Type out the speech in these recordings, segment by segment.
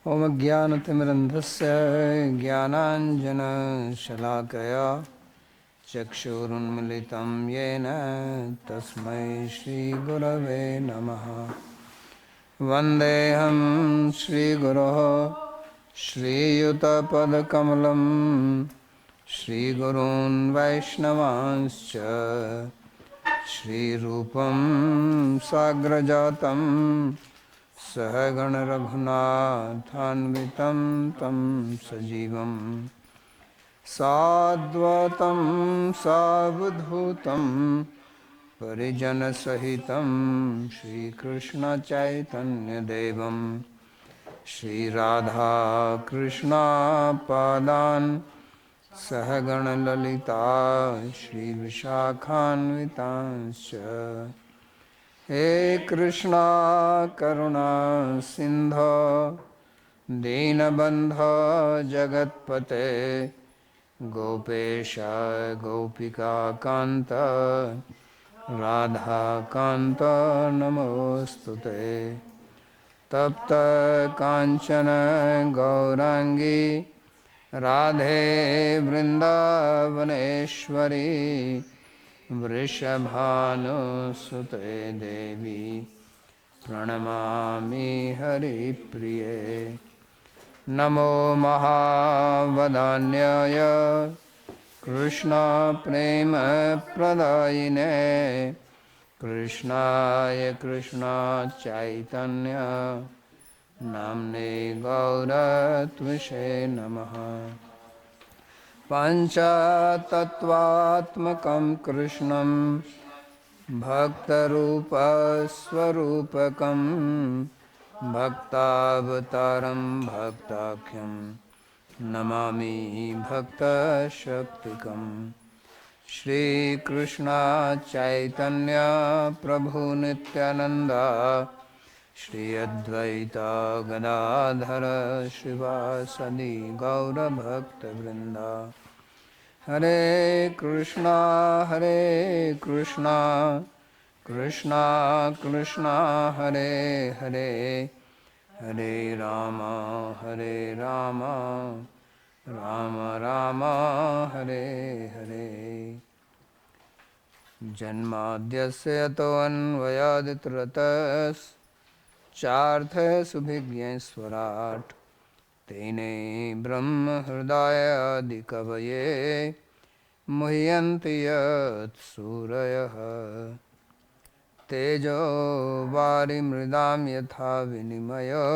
ओम ज्ञानतिमिरन्धस्य ज्ञानाञ्जनशलाकया चक्षुरुन्मिलितं येन तस्मै श्रीगुरवे नमः। वन्देऽहं श्रीगुरोः श्रीयुतपदकमलं श्रीगुरून् वैष्णवांश्च श्रीरूपं साग्रजातं सहगणरघुनाथान्वितं तं सजीवं साद्वतं सावधूतं परिजनसहितं श्रीकृष्णचैतन्यदेवं श्रीराधाकृष्णपादान् सहगणललिता श्रीविशाखान्वितांश्च। हे कृष्णा करुणा सिन्धो दीनबन्धो जगत्पते गोपेश गोपिकान्त राधाकान्त नमोस्तुते। तप्त काञ्चन गौरांगी राधे वृन्दावनेश्वरी वृषभानुसुते देवी प्रणमामि हरिप्रिये। नमो महावदान्याय कृष्ण प्रेम प्रदायिने कृष्णाय कृष्ण चैतन्य नाम्ने गौरत्विषे नमः। पञ्चतत्त्वात्मकं कृष्णं भक्तरूपस्वरूपकं भक्तावतारं भक्ताख्यं नमामि भक्तशक्तिकं। श्रीकृष्ण चैतन्य प्रभु नित्यानंद श्री अद्वैत गदाधर श्रीवासदि गौरभक्तवृंद। हरे कृष्णा कृष्णा कृष्णा हरे हरे हरे राम राम राम हरे हरे। जन्माद्यस्य यतोऽन्वयादितरतश्चार्थसुभिज्ञस्वराट् तेने ब्रह्म हृदयादिकवये मुह्यन्ति यत्सूरयः। तेजो वारिमृदां यथा विनिमयो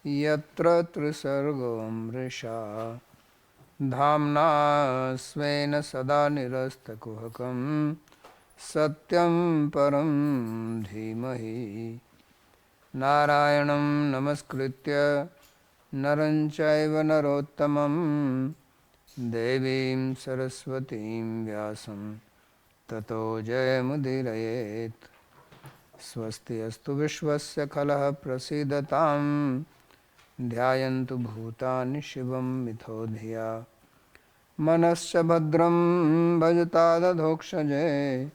यत्र त्रिसर्गो मृषा धाम्ना स्वेन सदा निरस्तकुहकं सत्यं परं धीमहि। नारायणं नमस्कृत्य नरं चैव नरोत्तमं देवीं सरस्वतीं व्यासं ततो जयमुदीरयेत्। स्वस्ति अस्तु विश्वस्य खलः प्रसीदतां ध्यायन्तु भूतानि शिवं मिथो धिया मनश्च भद्रं भजतादधोक्षजे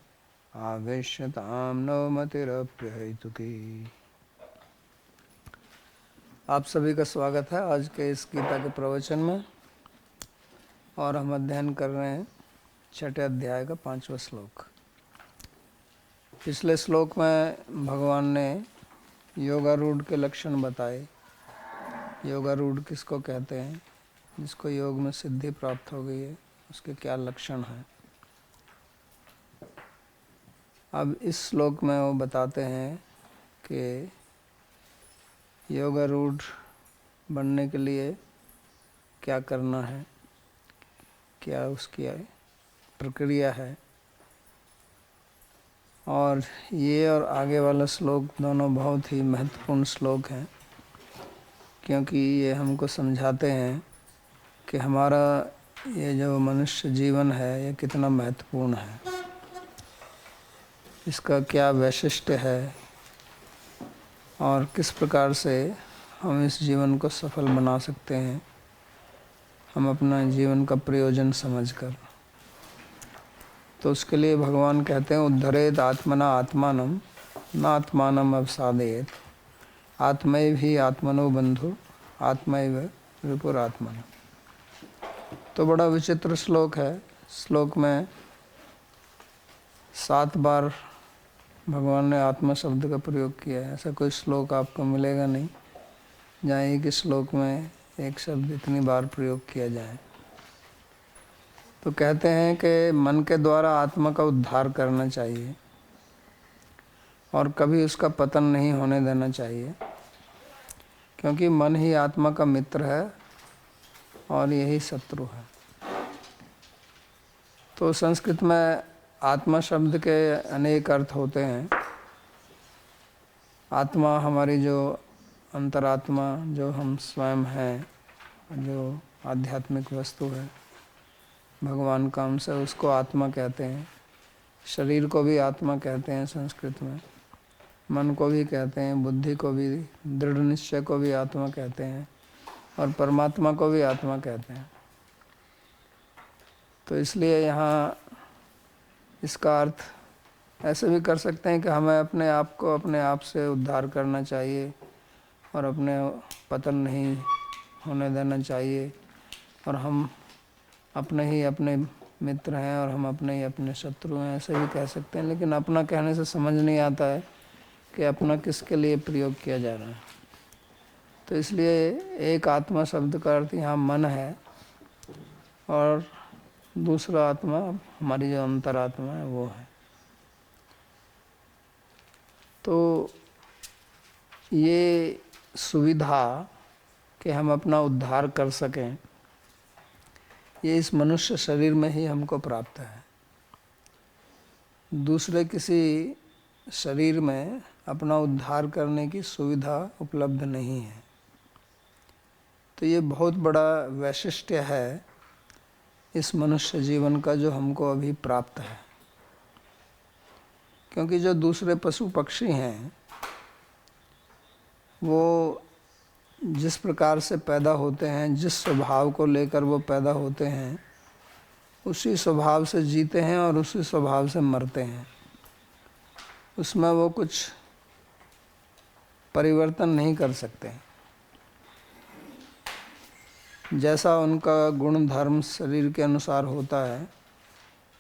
आवेश्यतां नवमतिरप्यहैतुकी। आप सभी का स्वागत है आज के इस गीता के प्रवचन में। और हम अध्ययन कर रहे हैं छठे अध्याय का 5वां श्लोक। पिछले श्लोक में भगवान ने योगारूढ़ के लक्षण बताए। योगारूढ़ किसको कहते हैं? जिसको योग में सिद्धि प्राप्त हो गई है, उसके क्या लक्षण हैं। अब इस श्लोक में वो बताते हैं कि योगारूढ़ बनने के लिए क्या करना है, क्या उसकी प्रक्रिया है। और ये और आगे वाला श्लोक दोनों बहुत ही महत्वपूर्ण श्लोक हैं, क्योंकि ये हमको समझाते हैं कि हमारा ये जो मनुष्य जीवन है ये कितना महत्वपूर्ण है, इसका क्या वैशिष्ट्य है और किस प्रकार से हम इस जीवन को सफल बना सकते हैं, हम अपना जीवन का प्रयोजन समझकर। तो उसके लिए भगवान कहते हैं उद्धरेत आत्मना आत्मानम न आत्मानम अवसादेत आत्मैव ही आत्मनो बंधु आत्मैव रिपुरात्मनः। तो बड़ा विचित्र श्लोक है। श्लोक में 7 बार भगवान ने आत्मा शब्द का प्रयोग किया है। ऐसा कोई श्लोक आपको मिलेगा नहीं जहाँ एक ही श्लोक में एक शब्द इतनी बार प्रयोग किया जाए। तो कहते हैं कि मन के द्वारा आत्मा का उद्धार करना चाहिए और कभी उसका पतन नहीं होने देना चाहिए, क्योंकि मन ही आत्मा का मित्र है और यही शत्रु है। तो संस्कृत में आत्मा शब्द के अनेक अर्थ होते हैं। आत्मा हमारी जो अंतरात्मा, जो हम स्वयं हैं, जो आध्यात्मिक वस्तु है, भगवान का अंश है, उसको आत्मा कहते हैं। शरीर को भी आत्मा कहते हैं संस्कृत में, मन को भी कहते हैं, बुद्धि को भी, दृढ़ निश्चय को भी आत्मा कहते हैं और परमात्मा को भी आत्मा कहते हैं। तो इसलिए यहाँ इसका अर्थ ऐसे भी कर सकते हैं कि हमें अपने आप को अपने आप से उद्धार करना चाहिए और अपने पतन नहीं होने देना चाहिए, और हम अपने ही अपने मित्र हैं और हम अपने ही अपने शत्रु हैं, ऐसे भी कह सकते हैं। लेकिन अपना कहने से समझ नहीं आता है कि अपना किसके लिए प्रयोग किया जा रहा है। तो इसलिए एक आत्मा शब्द का अर्थ यहाँ मन है और दूसरा आत्मा हमारी जो अंतरात्मा है वो है। तो ये सुविधा कि हम अपना उद्धार कर सकें, ये इस मनुष्य शरीर में ही हमको प्राप्त है। दूसरे किसी शरीर में अपना उद्धार करने की सुविधा उपलब्ध नहीं है। तो ये बहुत बड़ा वैशिष्ट्य है इस मनुष्य जीवन का जो हमको अभी प्राप्त है। क्योंकि जो दूसरे पशु पक्षी हैं वो जिस प्रकार से पैदा होते हैं, जिस स्वभाव को लेकर वो पैदा होते हैं, उसी स्वभाव से जीते हैं और उसी स्वभाव से मरते हैं। उसमें वो कुछ परिवर्तन नहीं कर सकते। जैसा उनका गुण धर्म शरीर के अनुसार होता है,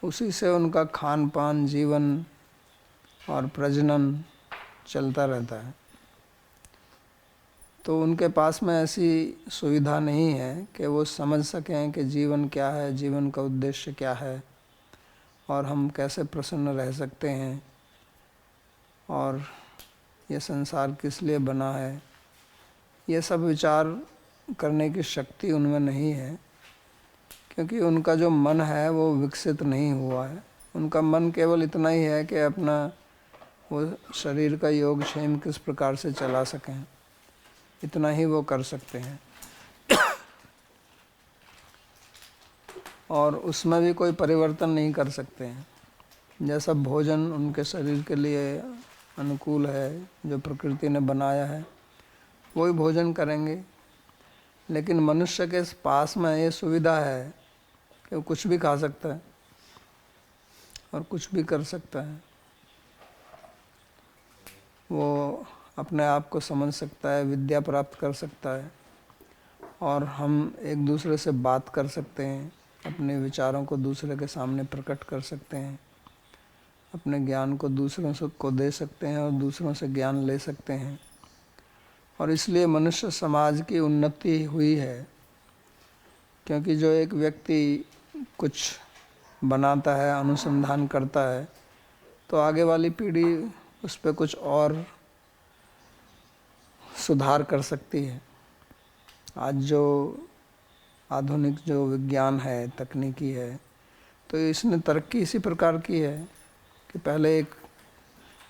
उसी से उनका खान पान, जीवन और प्रजनन चलता रहता है। तो उनके पास में ऐसी सुविधा नहीं है कि वो समझ सकें कि जीवन क्या है, जीवन का उद्देश्य क्या है और हम कैसे प्रसन्न रह सकते हैं और ये संसार किस लिए बना है। ये सब विचार करने की शक्ति उनमें नहीं है, क्योंकि उनका जो मन है वो विकसित नहीं हुआ है। उनका मन केवल इतना ही है कि अपना वो शरीर का योगक्षेम किस प्रकार से चला सकें, इतना ही वो कर सकते हैं। और उसमें भी कोई परिवर्तन नहीं कर सकते हैं। जैसा भोजन उनके शरीर के लिए अनुकूल है, जो प्रकृति ने बनाया है, वही भोजन करेंगे। लेकिन मनुष्य के पास में ये सुविधा है कि वो कुछ भी खा सकता है और कुछ भी कर सकता है। वो अपने आप को समझ सकता है, विद्या प्राप्त कर सकता है और हम एक दूसरे से बात कर सकते हैं, अपने विचारों को दूसरे के सामने प्रकट कर सकते हैं, अपने ज्ञान को दूसरों से को दे सकते हैं और दूसरों से ज्ञान ले सकते हैं। और इसलिए मनुष्य समाज की उन्नति हुई है, क्योंकि जो एक व्यक्ति कुछ बनाता है, अनुसंधान करता है, तो आगे वाली पीढ़ी उस पर कुछ और सुधार कर सकती है। आज जो आधुनिक जो विज्ञान है, तकनीकी है, तो इसने तरक्की इसी प्रकार की है कि पहले एक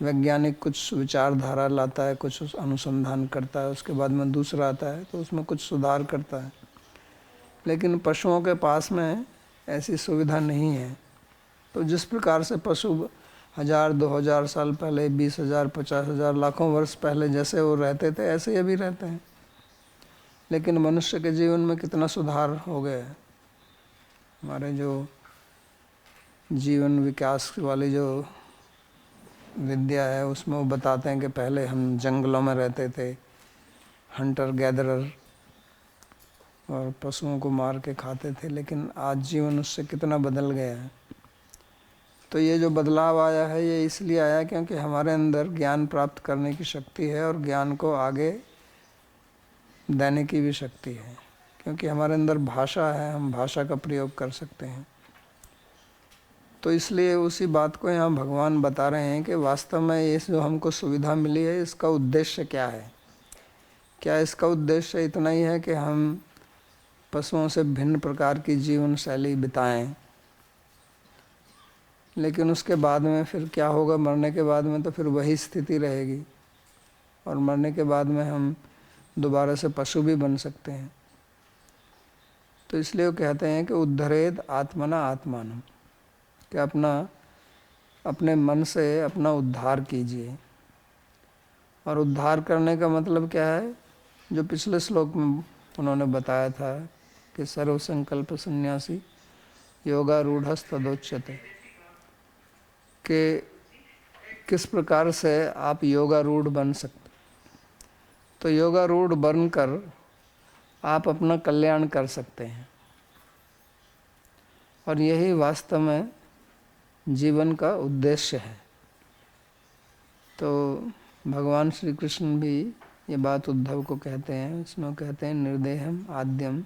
वैज्ञानिक कुछ विचारधारा लाता है, कुछ अनुसंधान करता है, उसके बाद में दूसरा आता है तो उसमें कुछ सुधार करता है। लेकिन पशुओं के पास में ऐसी सुविधा नहीं है। तो जिस प्रकार से पशु 1000-2000 साल पहले, 20,000, 50,000, लाखों वर्ष पहले जैसे वो रहते थे, ऐसे ही अभी रहते हैं। लेकिन मनुष्य के जीवन में कितना सुधार हो गया है। हमारे जो जीवन विकास वाली जो विद्या है, उसमें वो बताते हैं कि पहले हम जंगलों में रहते थे, हंटर गैदरर, और पशुओं को मार के खाते थे, लेकिन आज जीवन उससे कितना बदल गया है। तो ये जो बदलाव आया है ये इसलिए आया क्योंकि हमारे अंदर ज्ञान प्राप्त करने की शक्ति है और ज्ञान को आगे देने की भी शक्ति है, क्योंकि हमारे अंदर भाषा है, हम भाषा का प्रयोग कर सकते हैं। तो इसलिए उसी बात को यहाँ भगवान बता रहे हैं कि वास्तव में ये जो हमको सुविधा मिली है इसका उद्देश्य क्या है। क्या इसका उद्देश्य इतना ही है कि हम पशुओं से भिन्न प्रकार की जीवन शैली बिताएं, लेकिन उसके बाद में फिर क्या होगा, मरने के बाद में तो फिर वही स्थिति रहेगी और मरने के बाद में हम दोबारा से पशु भी बन सकते हैं। तो इसलिए वो कहते हैं कि उद्धरेद आत्मना आत्मानम, कि अपने मन से अपना उद्धार कीजिए। और उद्धार करने का मतलब क्या है, जो पिछले श्लोक में उन्होंने बताया था कि सर्व संकल्प सन्यासी योगारूढ़स्तदोच्यते, कि किस प्रकार से आप योगारूढ़ बन सकते। तो योगारूढ़ बनकर आप अपना कल्याण कर सकते हैं, और यही वास्तव में जीवन का उद्देश्य है। तो भगवान श्री कृष्ण भी ये बात उद्धव को कहते हैं, इसमें कहते हैं निर्देहम आद्यम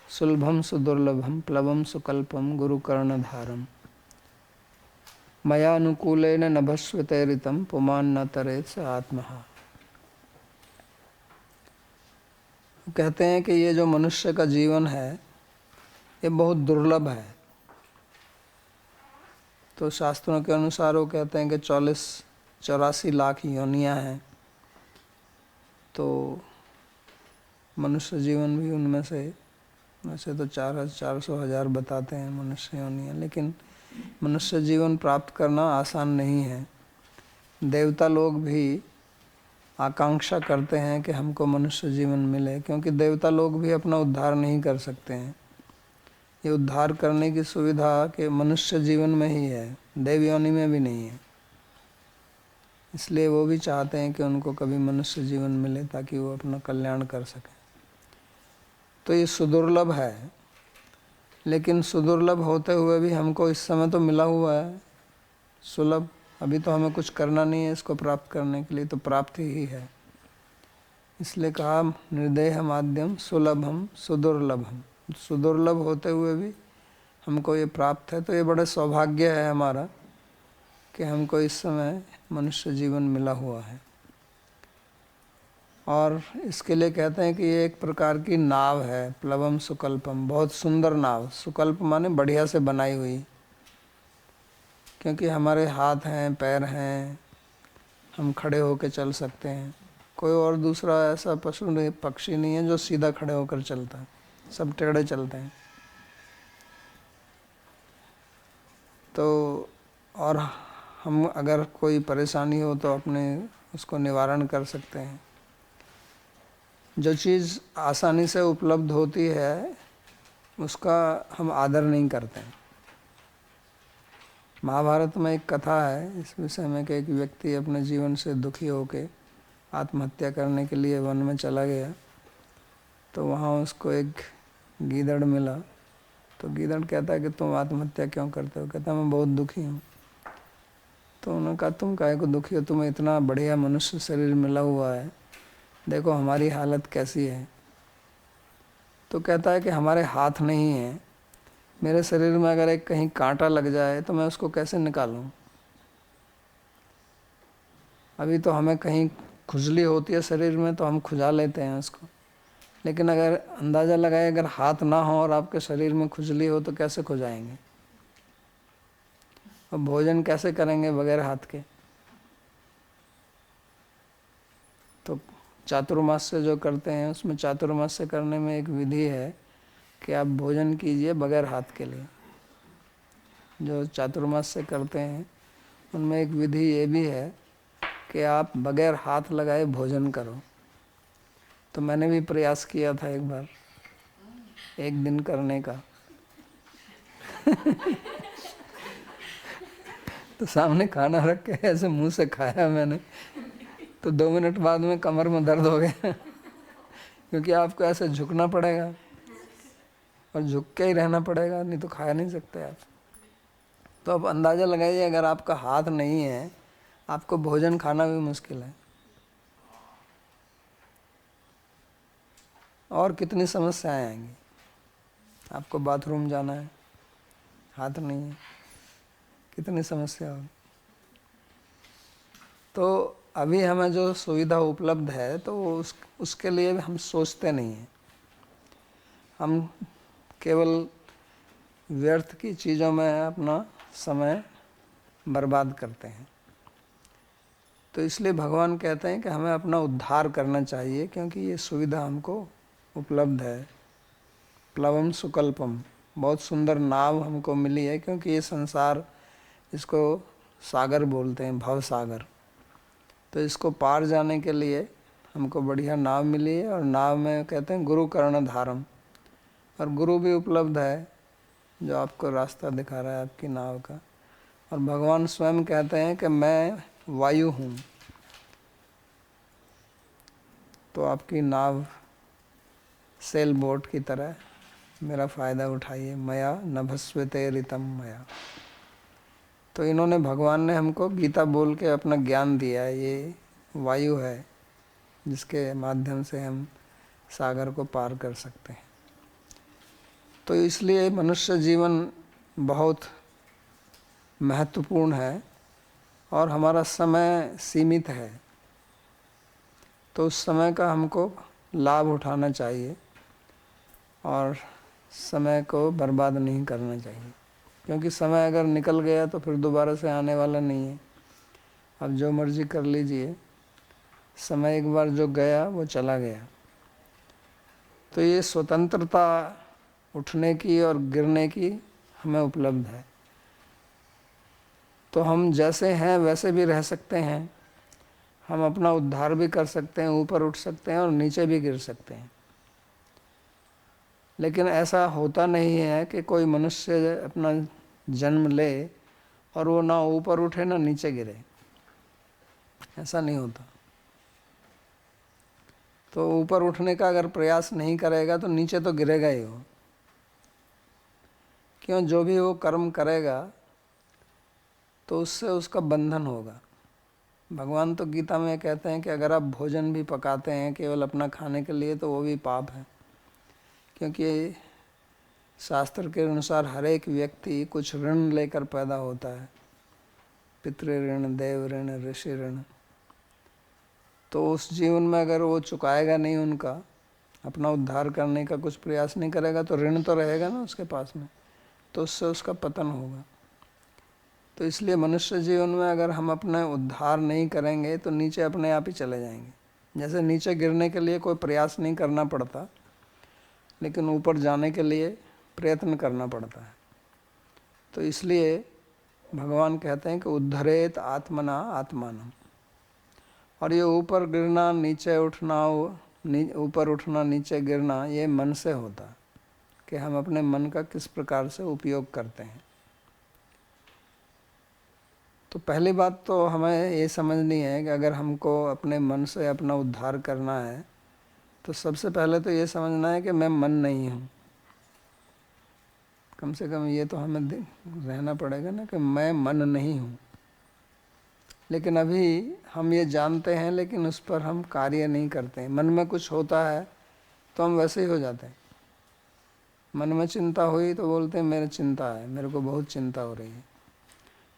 सुलभम सुदुर्लभम प्लवम सुकल्पम गुरुकर्णधारम मया अनुकूलेन नभस्वतैरितम पुमान न तरेत स आत्महा। कहते हैं कि ये जो मनुष्य का जीवन है ये बहुत दुर्लभ है। तो शास्त्रों के अनुसार वो कहते हैं कि 84 लाख योनियां हैं, तो मनुष्य जीवन भी उनमें से, वैसे तो 400,000 बताते हैं मनुष्य योनियां, लेकिन मनुष्य जीवन प्राप्त करना आसान नहीं है। देवता लोग भी आकांक्षा करते हैं कि हमको मनुष्य जीवन मिले, क्योंकि देवता लोग भी अपना उद्धार नहीं कर सकते हैं। ये उद्धार करने की सुविधा के मनुष्य जीवन में ही है, देव योनि में भी नहीं है। इसलिए वो भी चाहते हैं कि उनको कभी मनुष्य जीवन मिले ताकि वो अपना कल्याण कर सकें। तो ये सुदुर्लभ है, लेकिन सुदुर्लभ होते हुए भी हमको इस समय तो मिला हुआ है सुलभ। अभी तो हमें कुछ करना नहीं है इसको प्राप्त करने के लिए, तो प्राप्ति ही है। इसलिए कहा निर्देह माध्यम सुलभम सुदुर्लभम, सुदुर्लभ होते हुए भी हमको ये प्राप्त है। तो ये बड़ा सौभाग्य है हमारा कि हमको इस समय मनुष्य जीवन मिला हुआ है। और इसके लिए कहते हैं कि ये एक प्रकार की नाव है, प्लवम सुकल्पम, बहुत सुंदर नाव। सुकल्प माने बढ़िया से बनाई हुई, क्योंकि हमारे हाथ हैं, पैर हैं, हम खड़े होकर चल सकते हैं। कोई और दूसरा ऐसा पशु नहीं, पक्षी नहीं है जो सीधा खड़े होकर चलता है, सब टेढ़े चलते हैं। तो और हम अगर कोई परेशानी हो तो अपने उसको निवारण कर सकते हैं। जो चीज़ आसानी से उपलब्ध होती है उसका हम आदर नहीं करते हैं। महाभारत में एक कथा है इस विषय में कि एक व्यक्ति अपने जीवन से दुखी होके आत्महत्या करने के लिए वन में चला गया। तो वहाँ उसको एक गीदड़ मिला। तो गीदड़ कहता है कि तुम आत्महत्या क्यों करते हो? कहता मैं बहुत दुखी हूँ। तो उन्होंने कहा तुम काहे को दुखी हो, तुम्हें इतना बढ़िया मनुष्य शरीर मिला हुआ है, देखो हमारी हालत कैसी है। तो कहता है कि हमारे हाथ नहीं है, मेरे शरीर में अगर एक कहीं कांटा लग जाए तो मैं उसको कैसे निकालूं। अभी तो हमें कहीं खुजली होती है शरीर में तो हम खुजा लेते हैं उसको, लेकिन अगर अंदाज़ा लगाए अगर हाथ ना हो और आपके शरीर में खुजली हो तो कैसे खुजाएंगे, और भोजन कैसे करेंगे बगैर हाथ के। तो चातुर्मास्य जो करते हैं उसमें चातुर्मास्य करने में एक विधि है कि आप भोजन कीजिए बगैर हाथ के लिए। जो चातुर्मास्य करते हैं उनमें एक विधि ये भी है कि आप बगैर हाथ लगाए भोजन करो। तो मैंने भी प्रयास किया था एक बार, एक दिन करने का। तो सामने खाना रख के ऐसे मुंह से खाया मैंने, तो 2 मिनट बाद में कमर में दर्द हो गया। क्योंकि आपको ऐसे झुकना पड़ेगा और झुक के ही रहना पड़ेगा, नहीं तो खा नहीं सकते आप। तो अब अंदाज़ा लगाइए, अगर आपका हाथ नहीं है, आपको भोजन खाना भी मुश्किल है। और कितनी समस्याएं आएंगी। आपको बाथरूम जाना है, हाथ नहीं है, कितनी समस्या होगी। तो अभी हमें जो सुविधा उपलब्ध है तो उसके लिए हम सोचते नहीं हैं। हम केवल व्यर्थ की चीज़ों में अपना समय बर्बाद करते हैं। तो इसलिए भगवान कहते हैं कि हमें अपना उद्धार करना चाहिए, क्योंकि ये सुविधा हमको उपलब्ध है। प्लवम सुकल्पम, बहुत सुंदर नाव हमको मिली है, क्योंकि ये संसार, इसको सागर बोलते हैं, भव सागर। तो इसको पार जाने के लिए हमको बढ़िया नाव मिली है, और नाव में कहते हैं गुरु कर्णधारम, और गुरु भी उपलब्ध है जो आपको रास्ता दिखा रहा है आपकी नाव का। और भगवान स्वयं कहते हैं कि मैं वायु हूँ, तो आपकी नाव सेल बोट की तरह मेरा फ़ायदा उठाइए। मया नभस्वते ऋतम मया। तो इन्होंने, भगवान ने हमको गीता बोल के अपना ज्ञान दिया है। ये वायु है जिसके माध्यम से हम सागर को पार कर सकते हैं। तो इसलिए मनुष्य जीवन बहुत महत्वपूर्ण है, और हमारा समय सीमित है, तो उस समय का हमको लाभ उठाना चाहिए और समय को बर्बाद नहीं करना चाहिए। क्योंकि समय अगर निकल गया तो फिर दोबारा से आने वाला नहीं है। अब जो मर्जी कर लीजिए, समय एक बार जो गया वो चला गया। तो ये स्वतंत्रता उठने की और गिरने की हमें उपलब्ध है। तो हम जैसे हैं वैसे भी रह सकते हैं, हम अपना उद्धार भी कर सकते हैं, ऊपर उठ सकते हैं और नीचे भी गिर सकते हैं। लेकिन ऐसा होता नहीं है कि कोई मनुष्य अपना जन्म ले और वो ना ऊपर उठे ना नीचे गिरे, ऐसा नहीं होता। तो ऊपर उठने का अगर प्रयास नहीं करेगा तो नीचे तो गिरेगा ही वो। क्यों? जो भी वो कर्म करेगा तो उससे उसका बंधन होगा। भगवान तो गीता में कहते हैं कि अगर आप भोजन भी पकाते हैं केवल अपना खाने के लिए तो वो भी पाप है। क्योंकि शास्त्र के अनुसार हर एक व्यक्ति कुछ ऋण लेकर पैदा होता है, पितृ ऋण, देव ऋण, ऋषि ऋण। तो उस जीवन में अगर वो चुकाएगा नहीं उनका, अपना उद्धार करने का कुछ प्रयास नहीं करेगा, तो ऋण तो रहेगा ना उसके पास में, तो उससे उसका पतन होगा। तो इसलिए मनुष्य जीवन में अगर हम अपना उद्धार नहीं करेंगे तो नीचे अपने आप ही चले जाएंगे। जैसे नीचे गिरने के लिए कोई प्रयास नहीं करना पड़ता, लेकिन ऊपर जाने के लिए प्रयत्न करना पड़ता है। तो इसलिए भगवान कहते हैं कि उद्धरेत आत्मना आत्मानम। और ये ऊपर गिरना, नीचे उठना, ऊपर उठना, नीचे गिरना, ये मन से होता है कि हम अपने मन का किस प्रकार से उपयोग करते हैं। तो पहली बात तो हमें ये समझनी है कि अगर हमको अपने मन से अपना उद्धार करना है तो सबसे पहले तो ये समझना है कि मैं मन नहीं हूँ। कम से कम ये तो हमें रहना पड़ेगा ना कि मैं मन नहीं हूँ। लेकिन अभी हम ये जानते हैं, लेकिन उस पर हम कार्य नहीं करते हैं। मन में कुछ होता है तो हम वैसे ही हो जाते हैं। मन में चिंता हुई तो बोलते हैं मेरे चिंता है, मेरे को बहुत चिंता हो रही है।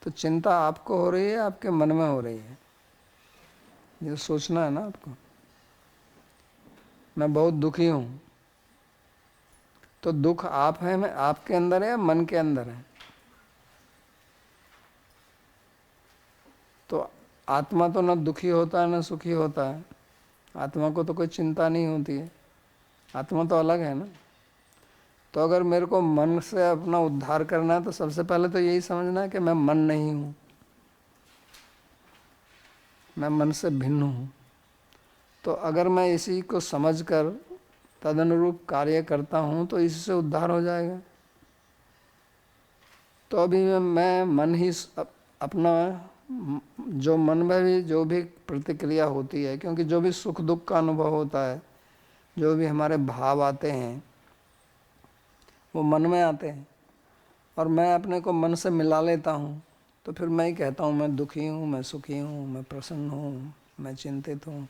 तो चिंता आपको हो रही है, आपके मन में हो रही है। ये सोचना है ना आपको। मैं बहुत दुखी हूँ, तो दुख आप है, मैं आपके अंदर है या मन के अंदर है? तो आत्मा तो ना दुखी होता है ना सुखी होता है। आत्मा को तो कोई चिंता नहीं होती है, आत्मा तो अलग है ना। तो अगर मेरे को मन से अपना उद्धार करना है तो सबसे पहले तो यही समझना है कि मैं मन नहीं हूँ, मैं मन से भिन्न हूँ। तो अगर मैं इसी को समझकर तदनुरूप कार्य करता हूँ तो इससे उद्धार हो जाएगा। तो अभी मैं मन ही अपना, जो मन में भी जो भी प्रतिक्रिया होती है, क्योंकि जो भी सुख दुख का अनुभव होता है जो भी हमारे भाव आते हैं वो मन में आते हैं, और मैं अपने को मन से मिला लेता हूँ, तो फिर मैं ही कहता हूँ मैं दुखी हूँ, मैं सुखी हूँ, मैं प्रसन्न हूँ, मैं चिंतित हूँ,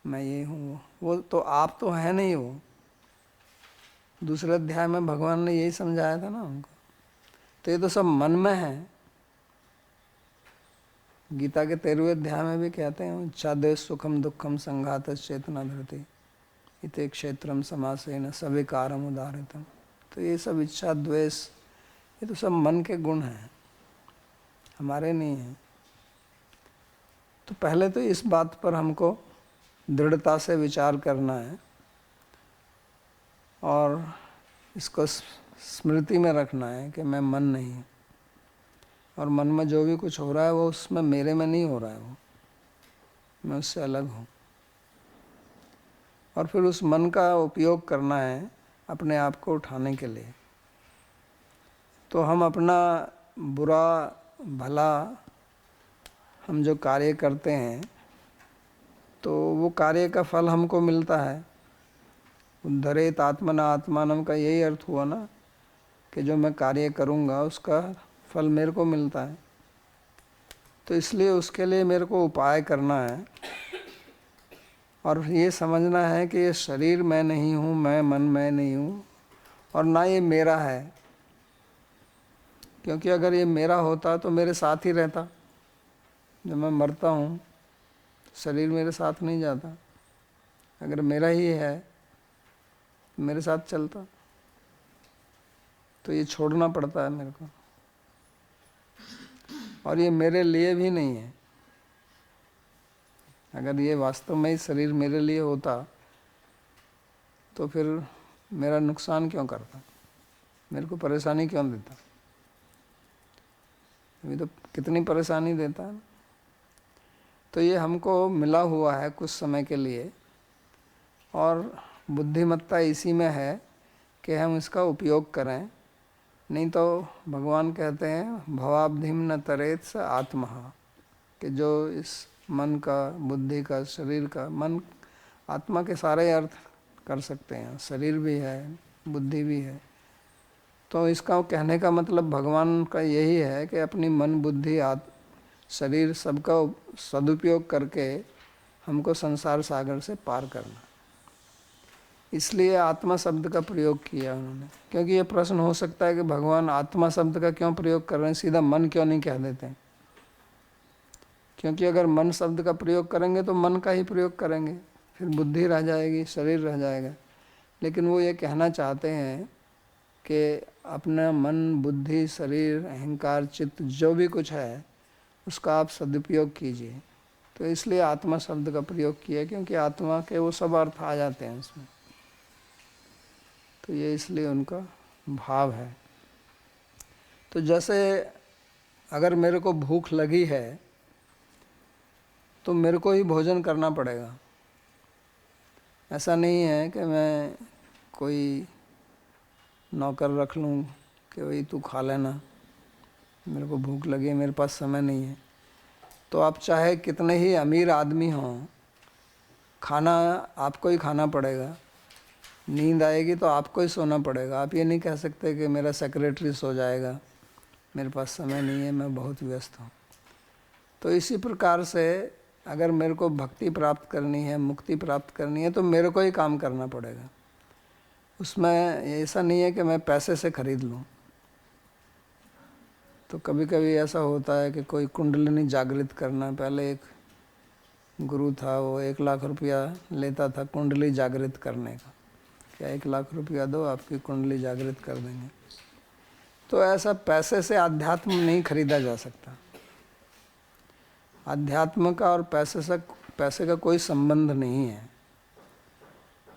मैं ये हूँ। वो तो आप तो है नहीं। वो दूसरे अध्याय में भगवान ने यही समझाया था ना उनको। तो ये तो सब मन में है। गीता के 13वें अध्याय में भी कहते हैं इच्छा द्वेष सुखम दुखम संघात चेतना धरती इते क्षेत्रम समासेन सविकारम उदाहरितम। तो ये सब इच्छा द्वेष ये तो सब मन के गुण हैं, हमारे नहीं हैं। तो पहले तो इस बात पर हमको दृढ़ता से विचार करना है और इसको स्मृति में रखना है कि मैं मन नहीं हूँ, और मन में जो भी कुछ हो रहा है वो उसमें मेरे में नहीं हो रहा है, वो मैं उससे अलग हूँ। और फिर उस मन का उपयोग करना है अपने आप को उठाने के लिए। तो हम अपना बुरा भला हम जो कार्य करते हैं तो वो कार्य का फल हमको मिलता है। उद्धरेत आत्मना आत्मानम का यही अर्थ हुआ ना कि जो मैं कार्य करूँगा उसका फल मेरे को मिलता है। तो इसलिए उसके लिए मेरे को उपाय करना है और ये समझना है कि ये शरीर मैं नहीं हूँ, मैं मन मैं नहीं हूँ, और ना ये मेरा है। क्योंकि अगर ये मेरा होता तो मेरे साथ ही रहता। जब मैं मरता हूँ शरीर मेरे साथ नहीं जाता। अगर मेरा ही है मेरे साथ चलता। तो ये छोड़ना पड़ता है मेरे को, और ये मेरे लिए भी नहीं है। अगर ये वास्तव में ही शरीर मेरे लिए होता तो फिर मेरा नुकसान क्यों करता, मेरे को परेशानी क्यों देता। अभी तो कितनी परेशानी देता है। तो ये हमको मिला हुआ है कुछ समय के लिए, और बुद्धिमत्ता इसी में है कि हम इसका उपयोग करें। नहीं तो भगवान कहते हैं भवाब्धिम न तरेत स आत्मा, कि जो इस मन का, बुद्धि का, शरीर का, मन आत्मा के सारे अर्थ कर सकते हैं, शरीर भी है बुद्धि भी है। तो इसका कहने का मतलब भगवान का यही है कि अपनी मन बुद्धि शरीर सबका सदुपयोग करके हमको संसार सागर से पार करना। इसलिए आत्मा शब्द का प्रयोग किया उन्होंने। क्योंकि ये प्रश्न हो सकता है कि भगवान आत्मा शब्द का क्यों प्रयोग कर रहे हैं, सीधा मन क्यों नहीं कह देते हैं। क्योंकि अगर मन शब्द का प्रयोग करेंगे तो मन का ही प्रयोग करेंगे, फिर बुद्धि रह जाएगी, शरीर रह जाएगा। लेकिन वो ये कहना चाहते हैं कि अपना मन बुद्धि शरीर अहंकार चित्त जो भी कुछ है उसका आप सदुपयोग कीजिए। तो इसलिए आत्मा शब्द का प्रयोग किया, क्योंकि आत्मा के वो सब अर्थ आ जाते हैं इसमें। तो ये इसलिए उनका भाव है। तो जैसे अगर मेरे को भूख लगी है तो मेरे को ही भोजन करना पड़ेगा। ऐसा नहीं है कि मैं कोई नौकर रख लूँ कि भाई तू खा लेना, मेरे को भूख लगी है, मेरे पास समय नहीं है। तो आप चाहे कितने ही अमीर आदमी हों, खाना आपको ही खाना पड़ेगा। नींद आएगी तो आपको ही सोना पड़ेगा। आप ये नहीं कह सकते कि मेरा सेक्रेटरी सो जाएगा, मेरे पास समय नहीं है, मैं बहुत व्यस्त हूँ। तो इसी प्रकार से अगर मेरे को भक्ति प्राप्त करनी है, मुक्ति प्राप्त करनी है, तो मेरे को ही काम करना पड़ेगा। उसमें ऐसा नहीं है कि मैं पैसे से खरीद लूँ। तो कभी कभी ऐसा होता है कि कोई कुंडलिनी जागृत करना, पहले एक गुरु था वो 1 लाख रुपया लेता था कुंडली जागृत करने का। क्या 1 लाख रुपया दो आपकी कुंडली जागृत कर देंगे। तो ऐसा पैसे से अध्यात्म नहीं खरीदा जा सकता। अध्यात्म का और पैसे का कोई संबंध नहीं है।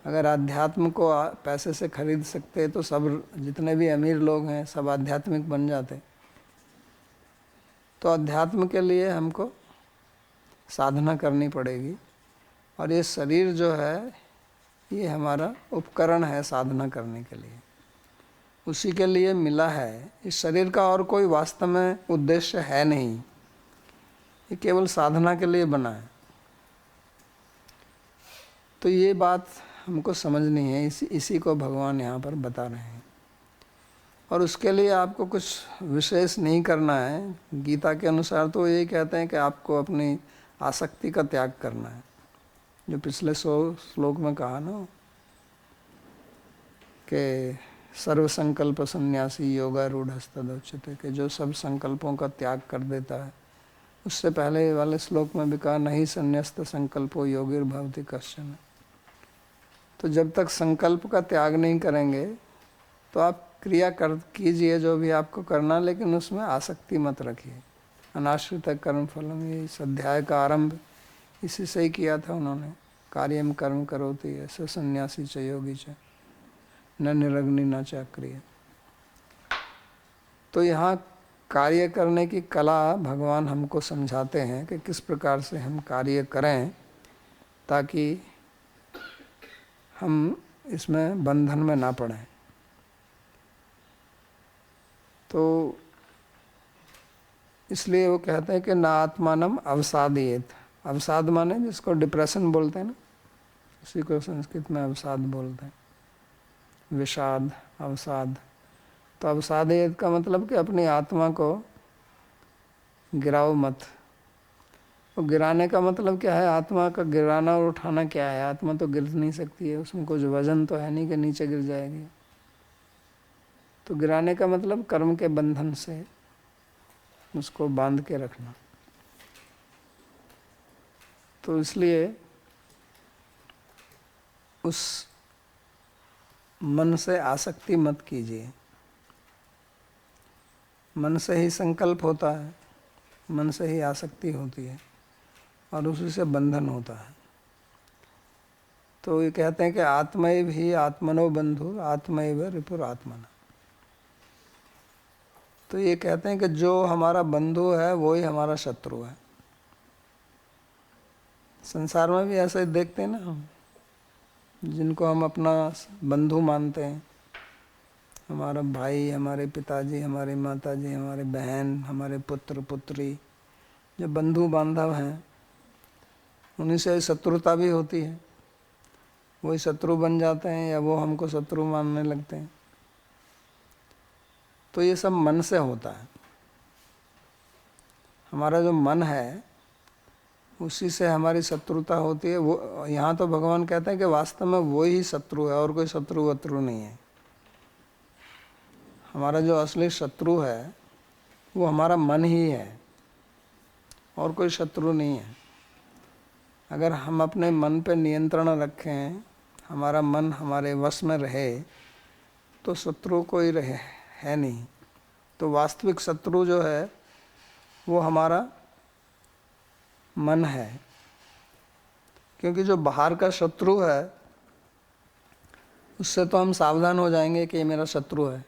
अगर अध्यात्म को पैसे से खरीद सकते तो सब जितने भी अमीर लोग हैं सब आध्यात्मिक बन जाते। तो अध्यात्म के लिए हमको साधना करनी पड़ेगी, और ये शरीर जो है ये हमारा उपकरण है साधना करने के लिए, उसी के लिए मिला है। इस शरीर का और कोई वास्तव में उद्देश्य है नहीं, ये केवल साधना के लिए बना है। तो ये बात हमको समझनी है। इसी को भगवान यहाँ पर बता रहे हैं। और उसके लिए आपको कुछ विशेष नहीं करना है। गीता के अनुसार तो यही कहते हैं कि आपको अपनी आसक्ति का त्याग करना है, जो पिछले 100 श्लोक में कहा ना कि सर्व संकल्प सन्यासी योगारूढ़ हस्तदोच्यते, कि जो सब संकल्पों का त्याग कर देता है। उससे पहले वाले श्लोक में भी कहा नहीं संन्यस्त संकल्पो योगिर्भवति कश्चन। तो जब तक संकल्प का त्याग नहीं करेंगे तो आप क्रिया कीजिए जो भी आपको करना, लेकिन उसमें आसक्ति मत रखिए। अनाश्रित कर्म फलम, ये इस अध्याय का आरंभ इसी से ही किया था उन्होंने। कार्यम कर्म करोति ऐसे सन्यासी च योगी च न निरग्नि न चाक्रिय। तो यहाँ कार्य करने की कला भगवान हमको समझाते हैं कि किस प्रकार से हम कार्य करें ताकि हम इसमें बंधन में ना पड़ें। तो इसलिए वो कहते हैं कि ना आत्मानम अवसादयेत। अवसाद माने जिसको डिप्रेशन बोलते हैं ना, उसी को संस्कृत में अवसाद बोलते हैं, विषाद, अवसाद। तो अवसादयेत का मतलब कि अपनी आत्मा को गिराओ मत। तो गिराने का मतलब क्या है? आत्मा का गिराना और उठाना क्या है? आत्मा तो गिर नहीं सकती है, उसमें कुछ वजन तो है नहीं कि नीचे गिर जाएगी। तो गिराने का मतलब कर्म के बंधन से उसको बांध के रखना। तो इसलिए उस मन से आसक्ति मत कीजिए। मन से ही संकल्प होता है, मन से ही आसक्ति होती है और उसी से बंधन होता है। तो ये कहते हैं कि आत्मैव ही आत्मनो बंधु आत्मैव रिपुर आत्मना। तो ये कहते हैं कि जो हमारा बंधु है वो ही हमारा शत्रु है। संसार में भी ऐसे देखते हैं ना हम, जिनको हम अपना बंधु मानते हैं, हमारा भाई, हमारे पिताजी, हमारे माताजी, हमारे बहन, हमारे पुत्र पुत्री, जो बंधु बांधव हैं, उन्हीं से शत्रुता भी होती है। वही शत्रु बन जाते हैं या वो हमको शत्रु मानने लगते हैं। तो ये सब मन से होता है। हमारा जो मन है उसी से हमारी शत्रुता होती है। वो यहाँ तो भगवान कहते हैं कि वास्तव में वो ही शत्रु है और कोई शत्रु वत्रु नहीं है। हमारा जो असली शत्रु है वो हमारा मन ही है और कोई शत्रु नहीं है। अगर हम अपने मन पे नियंत्रण रखें, हमारा मन हमारे वश में रहे, तो शत्रु कोई रहे है नहीं। तो वास्तविक शत्रु जो है वो हमारा मन है। क्योंकि जो बाहर का शत्रु है उससे तो हम सावधान हो जाएंगे कि ये मेरा शत्रु है,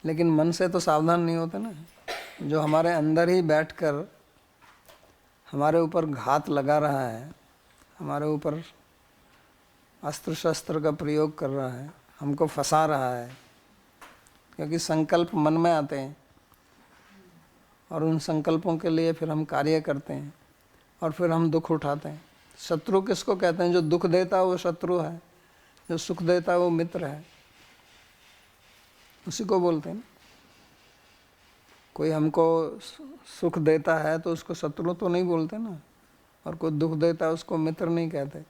लेकिन मन से तो सावधान नहीं होते ना। जो हमारे अंदर ही बैठकर हमारे ऊपर घात लगा रहा है, हमारे ऊपर अस्त्र शस्त्र का प्रयोग कर रहा है, हमको फंसा रहा है। क्योंकि संकल्प मन में आते हैं और उन संकल्पों के लिए फिर हम कार्य करते हैं और फिर हम दुख उठाते हैं। शत्रु किसको कहते हैं? जो दुख देता है वो शत्रु है, जो सुख देता है वो मित्र है, उसी को बोलते हैं। कोई हमको सुख देता है तो उसको शत्रु तो नहीं बोलते ना, और कोई दुख देता है उसको मित्र नहीं कहते।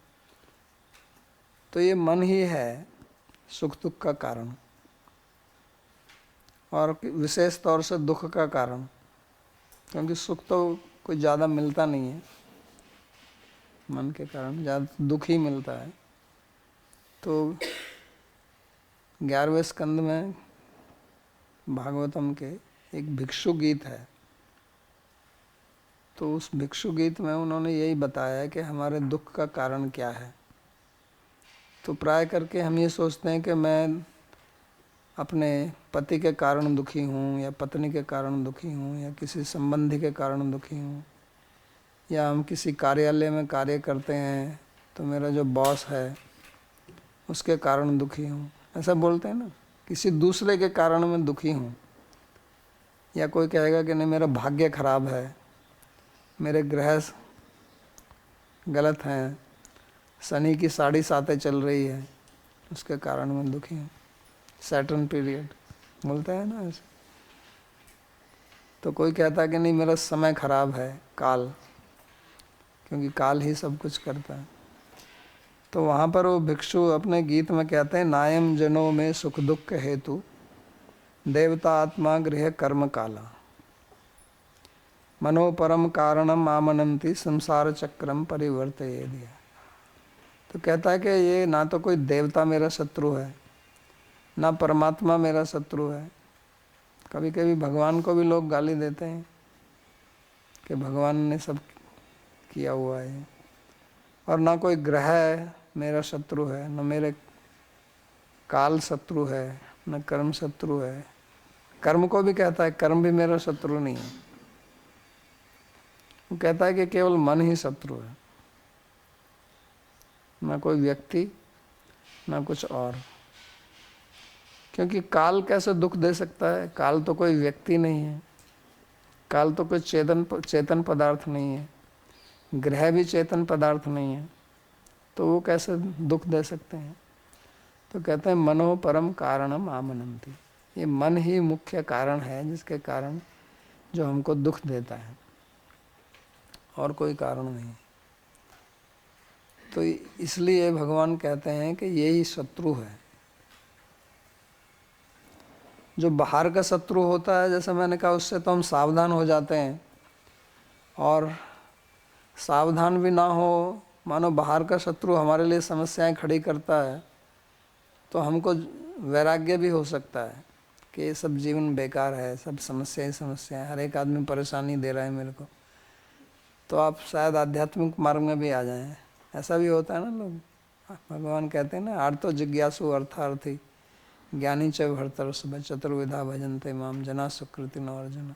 तो ये मन ही है सुख दुख का कारण, और विशेष तौर से दुख का कारण। क्योंकि सुख तो कोई ज़्यादा मिलता नहीं है, मन के कारण ज़्यादा दुख ही मिलता है। तो 11वें स्कंद में भागवतम के एक भिक्षु गीत है। तो उस भिक्षु गीत में उन्होंने यही बताया है कि हमारे दुख का कारण क्या है। तो प्राय करके हम ये सोचते हैं कि मैं अपने पति के कारण दुखी हूँ, या पत्नी के कारण दुखी हूँ, या किसी संबंधी के कारण दुखी हूँ, या हम किसी कार्यालय में कार्य करते हैं तो मेरा जो बॉस है उसके कारण दुखी हूँ, ऐसा बोलते हैं ना। किसी दूसरे के कारण मैं दुखी हूँ। या कोई कहेगा कि नहीं मेरा भाग्य खराब है, मेरे ग्रह गलत हैं, शनि की 7.5 चल रही है, उसके कारण मैं दुखी हूँ। सैटर्न पीरियड बोलते हैं ना ऐसे। तो कोई कहता है कि नहीं मेरा समय खराब है, काल, क्योंकि काल ही सब कुछ करता है। तो वहाँ पर वो भिक्षु अपने गीत में कहते हैं, नायम जनों में सुख दुख हेतु देवता आत्मा गृह कर्म काला मनोपरम कारणम आमनंती संसार चक्रम परिवर्तये दिया। तो कहता है कि ये ना तो कोई देवता मेरा शत्रु है, ना परमात्मा मेरा शत्रु है। कभी कभी भगवान को भी लोग गाली देते हैं कि भगवान ने सब किया हुआ है। और ना कोई ग्रह मेरा शत्रु है, न मेरे काल शत्रु है, न कर्म शत्रु है। कर्म को भी कहता है कर्म भी मेरा शत्रु नहीं है। वो कहता है कि केवल मन ही शत्रु है, ना कोई व्यक्ति, ना कुछ और। क्योंकि काल कैसे दुख दे सकता है? काल तो कोई व्यक्ति नहीं है, काल तो कोई चेतन पदार्थ नहीं है, ग्रह भी चेतन पदार्थ नहीं है, तो वो कैसे दुख दे सकते हैं? तो कहते हैं मनो परम कारणम आमनंती। ये मन ही मुख्य कारण है जिसके कारण जो हमको दुख देता है, और कोई कारण नहीं। तो इसलिए भगवान कहते हैं कि यही शत्रु है। जो बाहर का शत्रु होता है, जैसे मैंने कहा, उससे तो हम सावधान हो जाते हैं। और सावधान भी ना हो, मानो बाहर का शत्रु हमारे लिए समस्याएं खड़ी करता है, तो हमको वैराग्य भी हो सकता है कि ये सब जीवन बेकार है, सब समस्या ही समस्या है, हर एक आदमी परेशानी दे रहा है मेरे को। तो आप शायद आध्यात्मिक मार्ग में भी आ जाएं। ऐसा भी होता है ना लोग। भगवान कहते हैं ना, आर्तो जिज्ञासु अर्थार्थी ज्ञानी च भर्तर्षभ चतुर्विधा भजन्ते माम जना सुकृति न अर्जुन।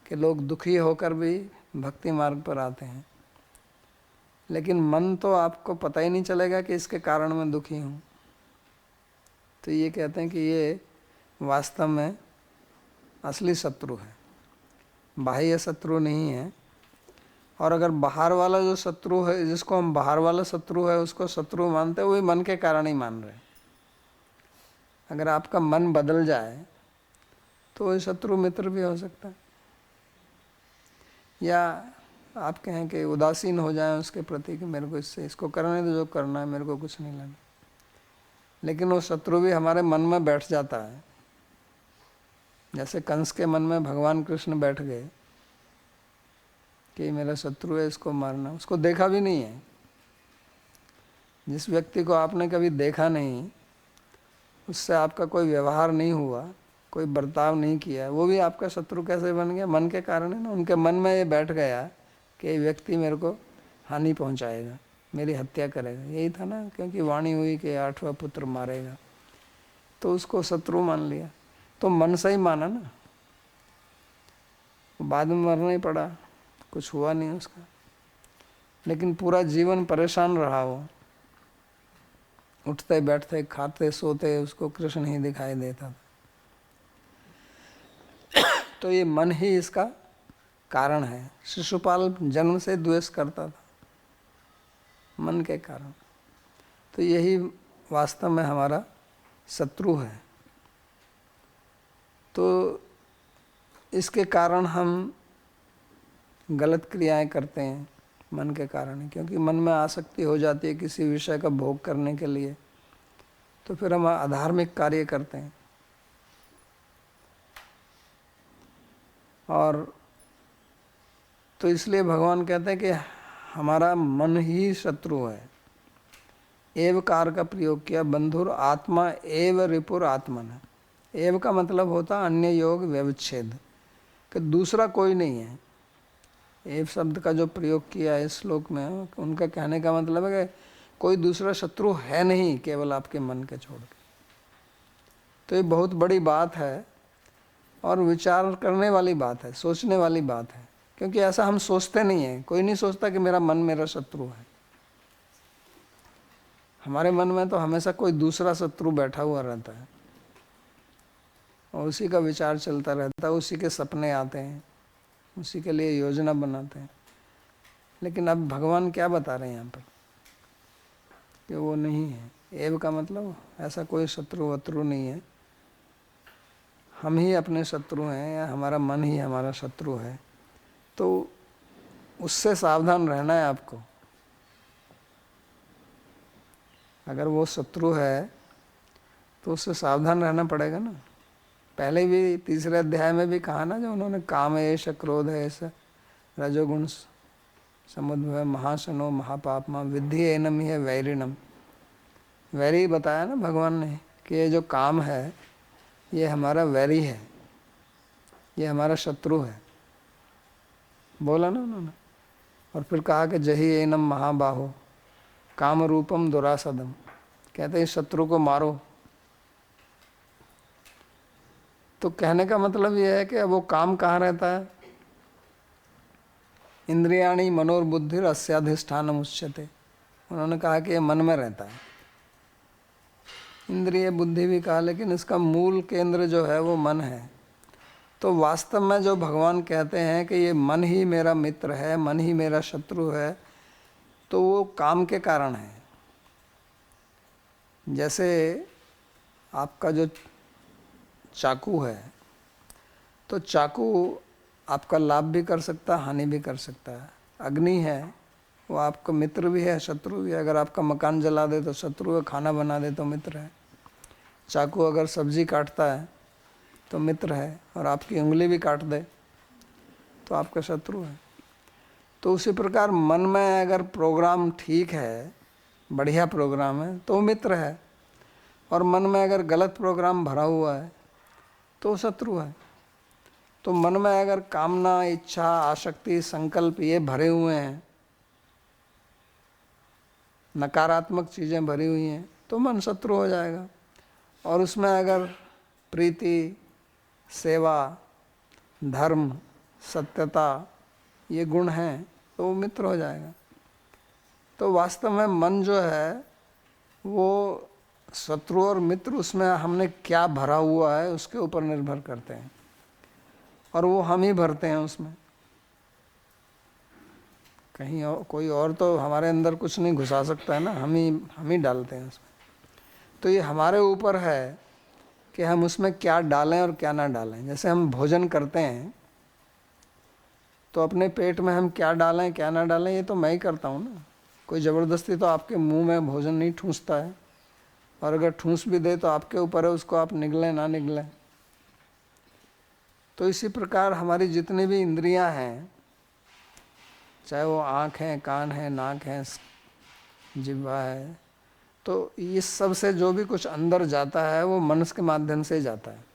कि लोग दुखी होकर भी भक्ति मार्ग पर आते हैं, लेकिन मन तो आपको पता ही नहीं चलेगा कि इसके कारण मैं दुखी हूँ। तो ये कहते हैं कि ये वास्तव में असली शत्रु है, बाह्य शत्रु नहीं है। और अगर बाहर वाला जो शत्रु है, जिसको हम बाहर वाला शत्रु है उसको शत्रु मानते हैं, वही मन के कारण ही मान रहे हैं। अगर आपका मन बदल जाए तो वही शत्रु मित्र भी हो सकता है। या आप कहें कि उदासीन हो जाए उसके प्रति कि मेरे को इसको करने दो, जो करना है, मेरे को कुछ नहीं लेना। लेकिन वो शत्रु भी हमारे मन में बैठ जाता है। जैसे कंस के मन में भगवान कृष्ण बैठ गए कि मेरा शत्रु है, इसको मारना। उसको देखा भी नहीं है। जिस व्यक्ति को आपने कभी देखा नहीं, उससे आपका कोई व्यवहार नहीं हुआ, कोई बर्ताव नहीं किया, वो भी आपका शत्रु कैसे बन गया? मन के कारण है ना। उनके मन में ये बैठ गया कि ये व्यक्ति मेरे को हानि पहुंचाएगा, मेरी हत्या करेगा। यही था ना, क्योंकि वाणी हुई कि 8वां पुत्र मारेगा, तो उसको शत्रु मान लिया। तो मन से ही माना ना, बाद में मरना ही पड़ा, कुछ हुआ नहीं उसका। लेकिन पूरा जीवन परेशान रहा वो, उठते बैठते खाते सोते उसको कृष्ण ही दिखाई देता था। तो ये मन ही इसका कारण है। शिशुपाल जन्म से द्वेष करता था, मन के कारण। तो यही वास्तव में हमारा शत्रु है। तो इसके कारण हम गलत क्रियाएं करते हैं, मन के कारण ही। क्योंकि मन में आसक्ति हो जाती है किसी विषय का भोग करने के लिए, तो फिर हम अधार्मिक कार्य करते हैं। और तो इसलिए भगवान कहते हैं कि हमारा मन ही शत्रु है। एवकार का प्रयोग किया, बंधुर आत्मा एव रिपुर आत्मन। एव का मतलब होता अन्य योग व्यवच्छेद, कि दूसरा कोई नहीं है। एव शब्द का जो प्रयोग किया है इस श्लोक में, उनका कहने का मतलब है कि कोई दूसरा शत्रु है नहीं, केवल आपके मन के छोड़ के। तो ये बहुत बड़ी बात है और विचार करने वाली बात है, सोचने वाली बात है। क्योंकि ऐसा हम सोचते नहीं हैं। कोई नहीं सोचता कि मेरा मन मेरा शत्रु है। हमारे मन में तो हमेशा कोई दूसरा शत्रु बैठा हुआ रहता है और उसी का विचार चलता रहता है, उसी के सपने आते हैं, उसी के लिए योजना बनाते हैं। लेकिन अब भगवान क्या बता रहे हैं यहाँ पर? कि वो नहीं है। एव का मतलब ऐसा कोई शत्रु वत्रु नहीं है, हम ही अपने शत्रु हैं या हमारा मन ही हमारा शत्रु है। तो उससे सावधान रहना है आपको। अगर वो शत्रु है तो उससे सावधान रहना पड़ेगा ना। पहले भी तीसरे अध्याय में भी कहा ना, जो उन्होंने काम एष क्रोध एष रजोगुण समुद्भव महाशनो महापापमा विद्धि एनम ही है वैरिणम। वैरी बताया ना भगवान ने कि ये जो काम है ये हमारा वैरी है, ये हमारा शत्रु है, बोला ना उन्होंने। और फिर कहा कि जही एनम महाबाहो काम रूपम दुरासदम, कहते हैं शत्रु को मारो। तो कहने का मतलब ये है कि अब वो काम कहाँ रहता है? इंद्रियाणी मनोर्बुद्धिर अस्याधिष्ठानम उच्यते। उन्होंने कहा कि ये मन में रहता है। इंद्रिय बुद्धि भी कहा, लेकिन इसका मूल केंद्र जो है वो मन है। तो वास्तव में जो भगवान कहते हैं कि ये मन ही मेरा मित्र है, मन ही मेरा शत्रु है, तो वो काम के कारण है। जैसे आपका जो चाकू है, तो चाकू आपका लाभ भी कर सकता है, हानि भी कर सकता है। अग्नि है, वो आपका मित्र भी है, शत्रु भी है। अगर आपका मकान जला दे तो शत्रु है, खाना बना दे तो मित्र है। चाकू अगर सब्जी काटता है तो मित्र है, और आपकी उंगली भी काट दे तो आपका शत्रु है। तो उसी प्रकार मन में अगर प्रोग्राम ठीक है, बढ़िया प्रोग्राम है, तो मित्र है। और मन में अगर गलत प्रोग्राम भरा हुआ है तो शत्रु है। तो मन में अगर कामना, इच्छा, आसक्ति, संकल्प ये भरे हुए हैं, नकारात्मक चीज़ें भरी हुई हैं, तो मन शत्रु हो जाएगा। और उसमें अगर प्रीति, सेवा, धर्म, सत्यता ये गुण हैं तो वो मित्र हो जाएगा। तो वास्तव में मन जो है वो शत्रु और मित्र, उसमें हमने क्या भरा हुआ है उसके ऊपर निर्भर करते हैं, और वो हम ही भरते हैं उसमें। कहीं और कोई और तो हमारे अंदर कुछ नहीं घुसा सकता है ना, हम ही डालते हैं उसमें। तो ये हमारे ऊपर है कि हम उसमें क्या डालें और क्या ना डालें। जैसे हम भोजन करते हैं तो अपने पेट में हम क्या डालें क्या ना डालें ये तो मैं ही करता हूँ ना। कोई ज़बरदस्ती तो आपके मुंह में भोजन नहीं ठूंसता है, और अगर ठूंस भी दे तो आपके ऊपर है, उसको आप निगलें ना निगलें। तो इसी प्रकार हमारी जितनी भी इंद्रियां हैं, चाहे वो आँख है, कान है, नाक है, जिह्वा है, तो इस सब से जो भी कुछ अंदर जाता है वो मन के माध्यम से जाता है।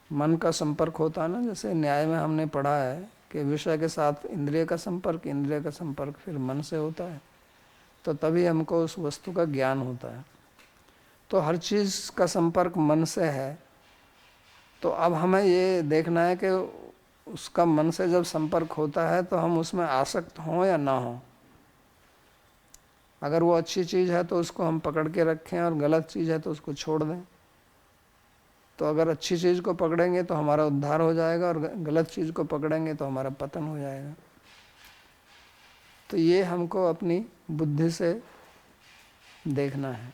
मन का संपर्क होता है ना, जैसे न्याय में हमने पढ़ा है कि विषय के साथ इंद्रिय का संपर्क, इंद्रिय का संपर्क फिर मन से होता है, तो तभी हमको उस वस्तु का ज्ञान होता है। तो हर चीज़ का संपर्क मन से है। तो अब हमें ये देखना है कि उसका मन से जब संपर्क होता है तो हम उसमें आसक्त हों या ना हों। अगर वो अच्छी चीज़ है तो उसको हम पकड़ के रखें, और गलत चीज़ है तो उसको छोड़ दें। तो अगर अच्छी चीज़ को पकड़ेंगे तो हमारा उद्धार हो जाएगा, और गलत चीज़ को पकड़ेंगे तो हमारा पतन हो जाएगा। तो ये हमको अपनी बुद्धि से देखना है,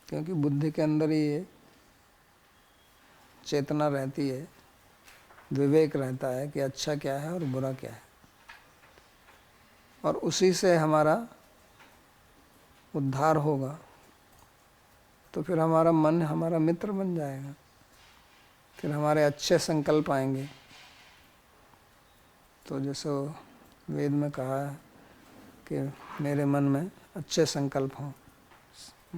क्योंकि बुद्धि के अंदर ही ये चेतना रहती है, विवेक रहता है कि अच्छा क्या है और बुरा क्या है, और उसी से हमारा उद्धार होगा। तो फिर हमारा मन हमारा मित्र बन जाएगा, फिर हमारे अच्छे संकल्प आएंगे। तो जैसे वेद में कहा है कि मेरे मन में अच्छे संकल्प हों,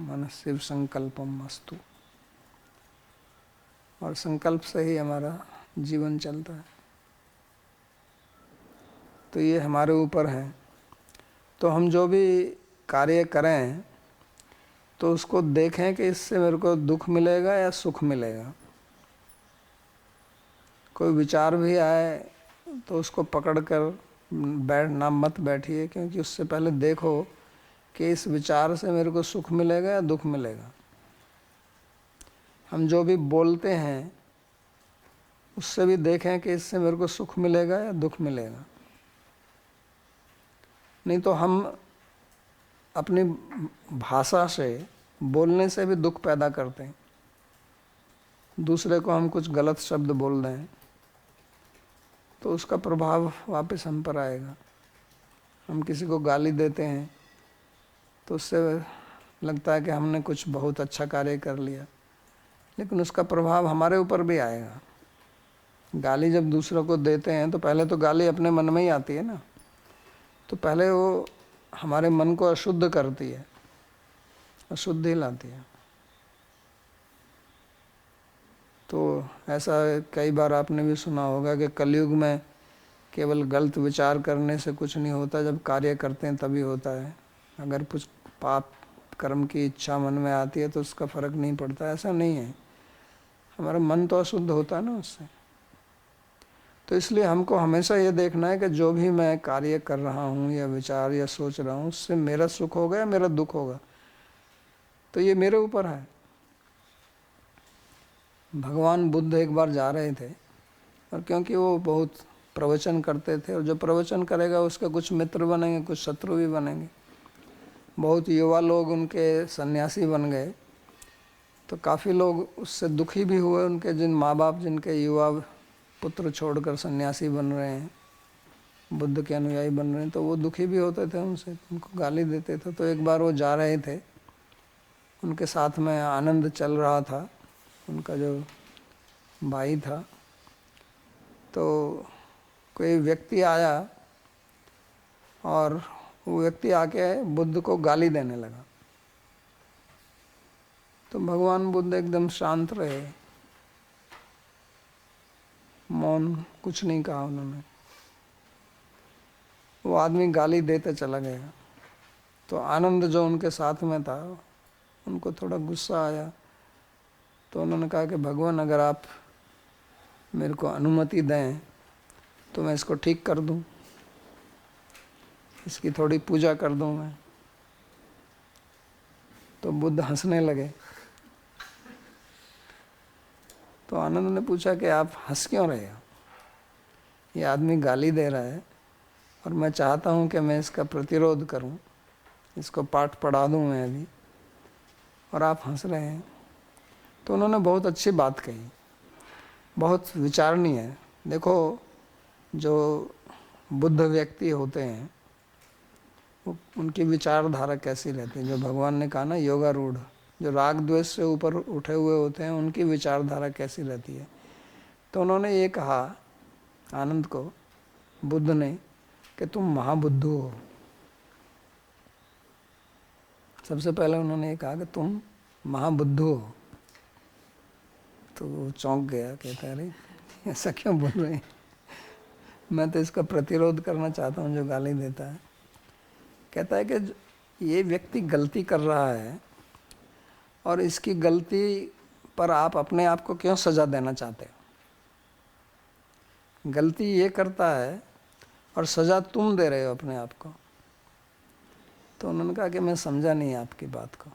मन शिव संकल्पम अस्तु। और संकल्प से ही हमारा जीवन चलता है। तो ये हमारे ऊपर है। तो हम जो भी कार्य करें तो उसको देखें कि इससे मेरे को दुख मिलेगा या सुख मिलेगा। कोई विचार भी आए तो उसको पकड़ कर बैठना मत बैठिए, क्योंकि उससे पहले देखो कि इस विचार से मेरे को सुख मिलेगा या दुख मिलेगा। हम जो भी बोलते हैं उससे भी देखें कि इससे मेरे को सुख मिलेगा या दुख मिलेगा। नहीं तो हम अपनी भाषा से, बोलने से भी दुख पैदा करते हैं। दूसरे को हम कुछ गलत शब्द बोल दें तो उसका प्रभाव वापस हम पर आएगा। हम किसी को गाली देते हैं तो उससे लगता है कि हमने कुछ बहुत अच्छा कार्य कर लिया, लेकिन उसका प्रभाव हमारे ऊपर भी आएगा। गाली जब दूसरों को देते हैं तो पहले तो गाली अपने मन में ही आती है ना, तो पहले वो हमारे मन को अशुद्ध करती है, अशुद्धि लाती है। तो ऐसा कई बार आपने भी सुना होगा कि कलयुग में केवल गलत विचार करने से कुछ नहीं होता, जब कार्य करते हैं तभी होता है। अगर कुछ पाप कर्म की इच्छा मन में आती है तो उसका फर्क नहीं पड़ता। ऐसा नहीं है, हमारा मन तो अशुद्ध होता है ना उससे। तो इसलिए हमको हमेशा ये देखना है कि जो भी मैं कार्य कर रहा हूँ या विचार या सोच रहा हूँ, उससे मेरा सुख होगा या मेरा दुख होगा, तो ये मेरे ऊपर है। भगवान बुद्ध एक बार जा रहे थे, और क्योंकि वो बहुत प्रवचन करते थे, और जो प्रवचन करेगा उसके कुछ मित्र बनेंगे, कुछ शत्रु भी बनेंगे। बहुत युवा लोग उनके सन्यासी बन गए, तो काफ़ी लोग उससे दुखी भी हुए। उनके जिन माँ बाप जिनके युवा पुत्र छोड़कर सन्यासी बन रहे हैं, बुद्ध के अनुयायी बन रहे हैं, तो वो दुखी भी होते थे उनसे, उनको गाली देते थे। तो एक बार वो जा रहे थे, उनके साथ में आनंद चल रहा था, उनका जो भाई था। तो कोई व्यक्ति आया और वो व्यक्ति आके बुद्ध को गाली देने लगा। तो भगवान बुद्ध एकदम शांत रहे, मौन, कुछ नहीं कहा उन्होंने। वो आदमी गाली देते चला गया। तो आनंद जो उनके साथ में था, उनको थोड़ा गुस्सा आया। तो उन्होंने कहा कि भगवान, अगर आप मेरे को अनुमति दें तो मैं इसको ठीक कर दूं, इसकी थोड़ी पूजा कर दूं मैं। तो बुद्ध हंसने लगे। तो आनंद ने पूछा कि आप हंस क्यों रहे हो? ये आदमी गाली दे रहा है और मैं चाहता हूँ कि मैं इसका प्रतिरोध करूँ, इसको पाठ पढ़ा दूँ मैं अभी, और आप हंस रहे हैं। तो उन्होंने बहुत अच्छी बात कही, बहुत विचारणीय है। देखो, जो बुद्ध व्यक्ति होते हैं उनकी विचारधारा कैसी रहती है। जो भगवान ने कहा ना, योगारूढ़, जो राग द्वेष से ऊपर उठे हुए होते हैं, उनकी विचारधारा कैसी रहती है। तो उन्होंने ये कहा आनंद को, बुद्ध ने, कि तुम महाबुद्धू हो। सबसे पहले उन्होंने ये कहा कि तुम महाबुद्धू हो। तो वो चौंक गया, कहता है अरे ऐसा क्यों बोल रहे हैं, मैं तो इसका प्रतिरोध करना चाहता हूँ जो गाली देता है। कहता है कि ये व्यक्ति गलती कर रहा है और इसकी गलती पर आप अपने आप को क्यों सज़ा देना चाहते हो? गलती ये करता है और सज़ा तुम दे रहे हो अपने आप को। तो उन्होंने कहा कि मैं समझा नहीं आपकी बात को।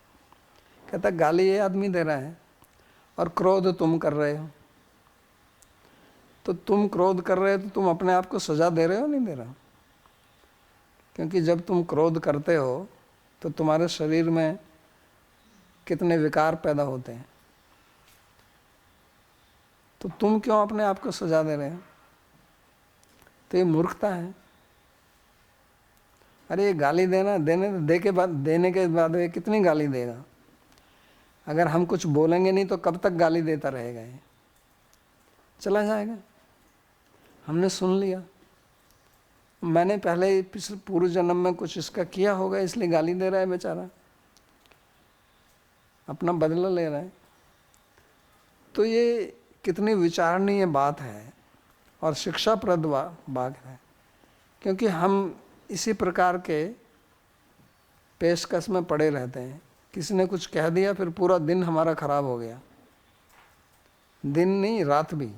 कहता गाली ये आदमी दे रहा है और क्रोध तुम कर रहे हो। तो तुम क्रोध कर रहे हो तो तुम अपने आप को सज़ा दे रहे हो, नहीं दे रहे हो? क्योंकि जब तुम क्रोध करते हो तो तुम्हारे शरीर में कितने विकार पैदा होते हैं। तो तुम क्यों अपने आप को सजा दे रहे हो? तो ये मूर्खता है। अरे ये गाली देने के बाद ये कितनी गाली देगा? अगर हम कुछ बोलेंगे नहीं तो कब तक गाली देता रहेगा? ये चला जाएगा। हमने सुन लिया, मैंने पहले ही पिछले पूर्व जन्म में कुछ इसका किया होगा, इसलिए गाली दे रहा है बेचारा, अपना बदला ले रहा है। तो ये कितनी विचारणीय बात है और शिक्षाप्रद बात है, क्योंकि हम इसी प्रकार के पेशकश में पड़े रहते हैं। किसी ने कुछ कह दिया, फिर पूरा दिन हमारा खराब हो गया। दिन नहीं, रात भी।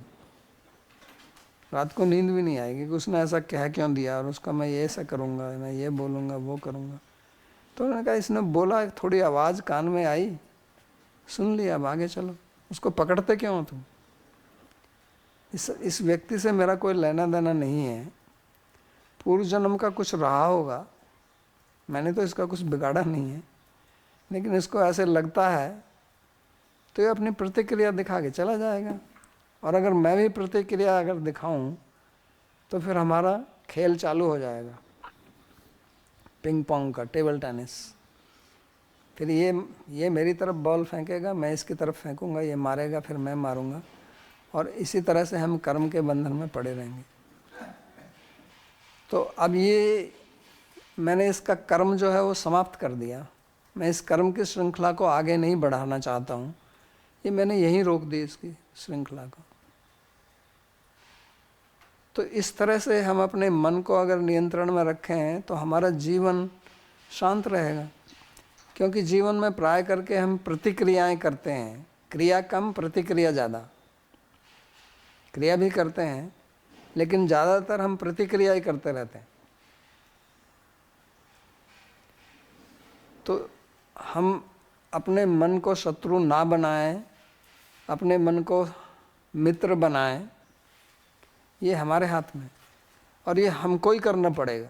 रात को नींद भी नहीं आएगी कि उसने ऐसा कह क्यों दिया, और उसका मैं ये ऐसा करूँगा, मैं ये बोलूँगा, वो करूँगा। तो उन्होंने कहा इसने बोला, थोड़ी आवाज़ कान में आई, सुन लिया, अब आगे चलो। उसको पकड़ते क्यों हो तुम? इस व्यक्ति से मेरा कोई लेना देना नहीं है। पूर्व जन्म का कुछ रहा होगा, मैंने तो इसका कुछ बिगाड़ा नहीं है, लेकिन इसको ऐसे लगता है तो ये अपनी प्रतिक्रिया दिखा के चला जाएगा। और अगर मैं भी प्रतिक्रिया अगर दिखाऊं तो फिर हमारा खेल चालू हो जाएगा, पिंग पोंग का, टेबल टेनिस। फिर ये मेरी तरफ बॉल फेंकेगा, मैं इसकी तरफ फेंकूंगा, ये मारेगा, फिर मैं मारूंगा, और इसी तरह से हम कर्म के बंधन में पड़े रहेंगे। तो अब ये मैंने इसका कर्म जो है वो समाप्त कर दिया। मैं इस कर्म की श्रृंखला को आगे नहीं बढ़ाना चाहता हूँ, ये मैंने यहीं रोक दी इसकी श्रृंखला को। तो इस तरह से हम अपने मन को अगर नियंत्रण में रखें तो हमारा जीवन शांत रहेगा। क्योंकि जीवन में प्राय करके हम प्रतिक्रियाएं करते हैं, क्रिया कम प्रतिक्रिया ज़्यादा। क्रिया भी करते हैं लेकिन ज़्यादातर हम प्रतिक्रिया ही करते रहते हैं। तो हम अपने मन को शत्रु ना बनाएं, अपने मन को मित्र बनाएं, ये हमारे हाथ में, और ये हमको ही करना पड़ेगा।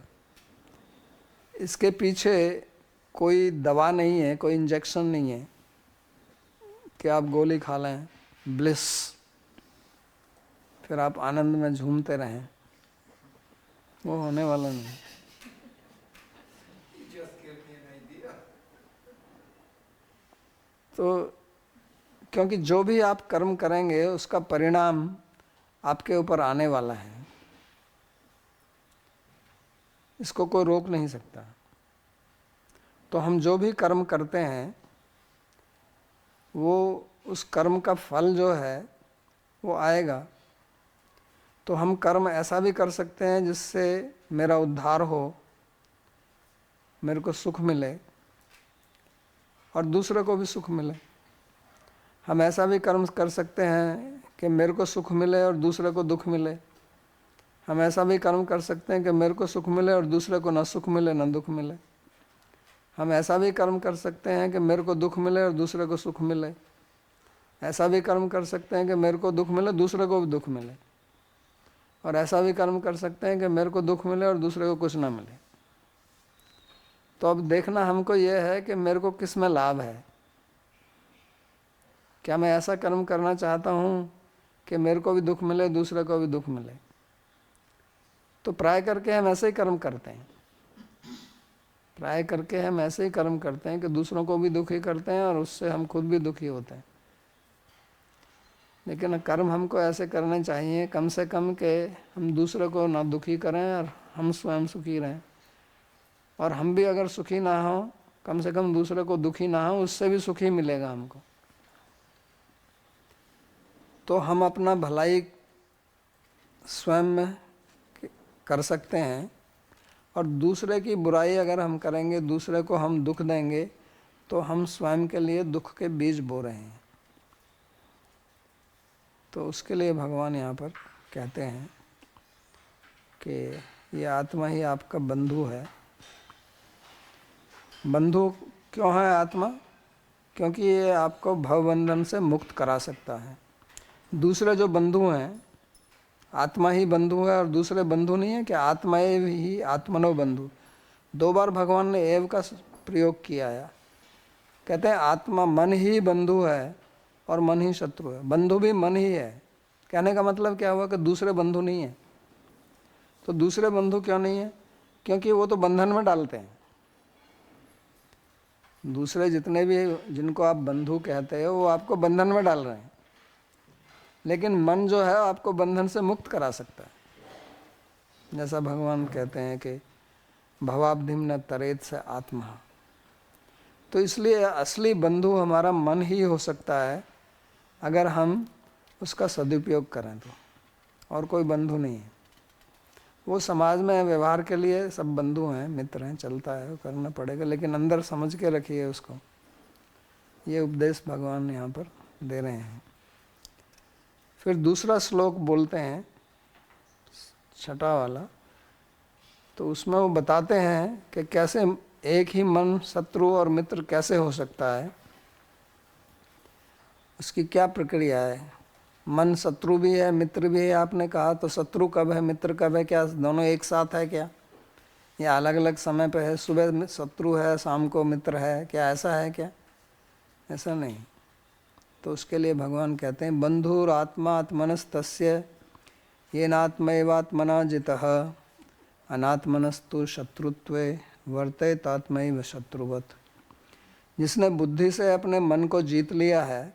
इसके पीछे कोई दवा नहीं है, कोई इंजेक्शन नहीं है कि आप गोली खा लें, ब्लिस, फिर आप आनंद में झूमते रहें, वो होने वाला नहीं। तो क्योंकि जो भी आप कर्म करेंगे उसका परिणाम आपके ऊपर आने वाला है, इसको कोई रोक नहीं सकता। तो हम जो भी कर्म करते हैं वो उस कर्म का फल जो है वो आएगा। तो हम कर्म ऐसा भी कर सकते हैं जिससे मेरा उद्धार हो, मेरे को सुख मिले और दूसरे को भी सुख मिले। हम ऐसा भी कर्म कर सकते हैं कि मेरे को सुख मिले और दूसरे को दुख मिले। हम ऐसा भी कर्म कर सकते हैं कि मेरे को सुख मिले और दूसरे को ना सुख मिले ना दुख मिले। हम ऐसा भी कर्म कर सकते हैं कि मेरे को दुख मिले और दूसरे को सुख मिले। ऐसा भी कर्म कर सकते हैं कि मेरे को दुख मिले, दूसरे को भी दुख मिले। और ऐसा भी कर्म कर सकते हैं कि मेरे को दुख मिले और दूसरे को कुछ ना मिले। तो अब देखना हमको ये है कि मेरे को किस में लाभ है। क्या मैं ऐसा कर्म करना चाहता हूँ कि मेरे को भी दुख मिले, दूसरे को भी दुख मिले? तो प्राय करके हम ऐसे ही कर्म करते हैं, प्राय करके हम ऐसे ही कर्म करते हैं कि दूसरों को भी दुखी करते हैं और उससे हम खुद भी दुखी होते हैं। लेकिन कर्म हमको ऐसे करने चाहिए कम से कम कि हम दूसरे को ना दुखी करें और हम स्वयं सुखी रहें। और हम भी अगर सुखी ना हो, कम से कम दूसरे को दुखी ना हो, उससे भी सुखी मिलेगा हमको। तो हम अपना भलाई स्वयं में कर सकते हैं, और दूसरे की बुराई अगर हम करेंगे, दूसरे को हम दुख देंगे, तो हम स्वयं के लिए दुख के बीज बो रहे हैं। तो उसके लिए भगवान यहाँ पर कहते हैं कि ये आत्मा ही आपका बंधु है। बंधु क्यों है आत्मा? क्योंकि ये आपको भवबंधन से मुक्त करा सकता है। दूसरे जो बंधु हैं, आत्मा ही बंधु है और दूसरे बंधु नहीं है कि आत्मा एव ही आत्मनो बंधु। 2 बार भगवान ने एव का प्रयोग किया है। कहते हैं आत्मा, मन ही बंधु है और मन ही शत्रु है। बंधु भी मन ही है। कहने का मतलब क्या हुआ कि दूसरे बंधु नहीं है। तो दूसरे बंधु क्यों नहीं है? क्योंकि वो तो बंधन में डालते हैं। दूसरे जितने भी जिनको आप बंधु कहते हो वो आपको बंधन में डाल रहे हैं, लेकिन मन जो है आपको बंधन से मुक्त करा सकता है। जैसा भगवान कहते हैं कि भवाब्धिम न तरेत से आत्मा। तो इसलिए असली बंधु हमारा मन ही हो सकता है अगर हम उसका सदुपयोग करें तो, और कोई बंधु नहीं है। वो समाज में व्यवहार के लिए सब बंधु हैं, मित्र हैं, चलता है, वो करना पड़ेगा, लेकिन अंदर समझ के रखिए उसको। ये उपदेश भगवान यहाँ पर दे रहे हैं। फिर दूसरा श्लोक बोलते हैं, 6वां वाला। तो उसमें वो बताते हैं कि कैसे एक ही मन शत्रु और मित्र कैसे हो सकता है, उसकी क्या प्रक्रिया है। मन शत्रु भी है, मित्र भी है आपने कहा, तो शत्रु कब है, मित्र कब है? क्या दोनों एक साथ है क्या? या अलग अलग समय पे है, सुबह शत्रु है, शाम को मित्र है, क्या ऐसा है क्या? ऐसा नहीं। तो उसके लिए भगवान कहते हैं बंधुरात्मा आत्मनस्तस्य येनात्मैवात्मना जितः अनात्मनस्तु शत्रुत्वे वर्तेतात्मैव शत्रुवत्। जिसने बुद्धि से अपने मन को जीत लिया है,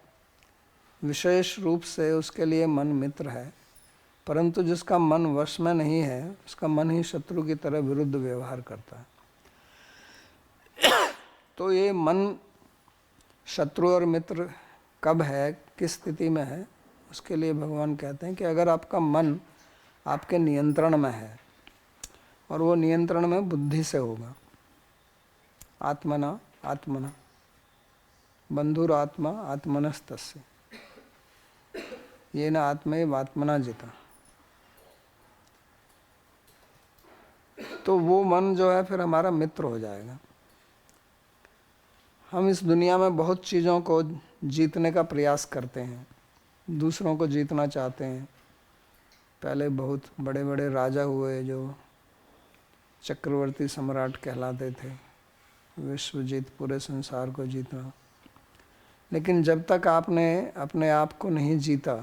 विशेष रूप से उसके लिए मन मित्र है, परंतु जिसका मन वश में नहीं है, उसका मन ही शत्रु की तरह विरुद्ध व्यवहार करता है। तो ये मन शत्रु और मित्र कब है, किस स्थिति में है, उसके लिए भगवान कहते हैं कि अगर आपका मन आपके नियंत्रण में है, और वो नियंत्रण में बुद्धि से होगा, आत्मना आत्मना बंधुरात्मा आत्मनस्तस्य येन आत्मैव आत्मना जिता। तो वो मन जो है फिर हमारा मित्र हो जाएगा। हम इस दुनिया में बहुत चीज़ों को जीतने का प्रयास करते हैं, दूसरों को जीतना चाहते हैं। पहले बहुत बड़े बड़े राजा हुए जो चक्रवर्ती सम्राट कहलाते थे, विश्व जीत, पूरे संसार को जीतना। लेकिन जब तक आपने अपने आप को नहीं जीता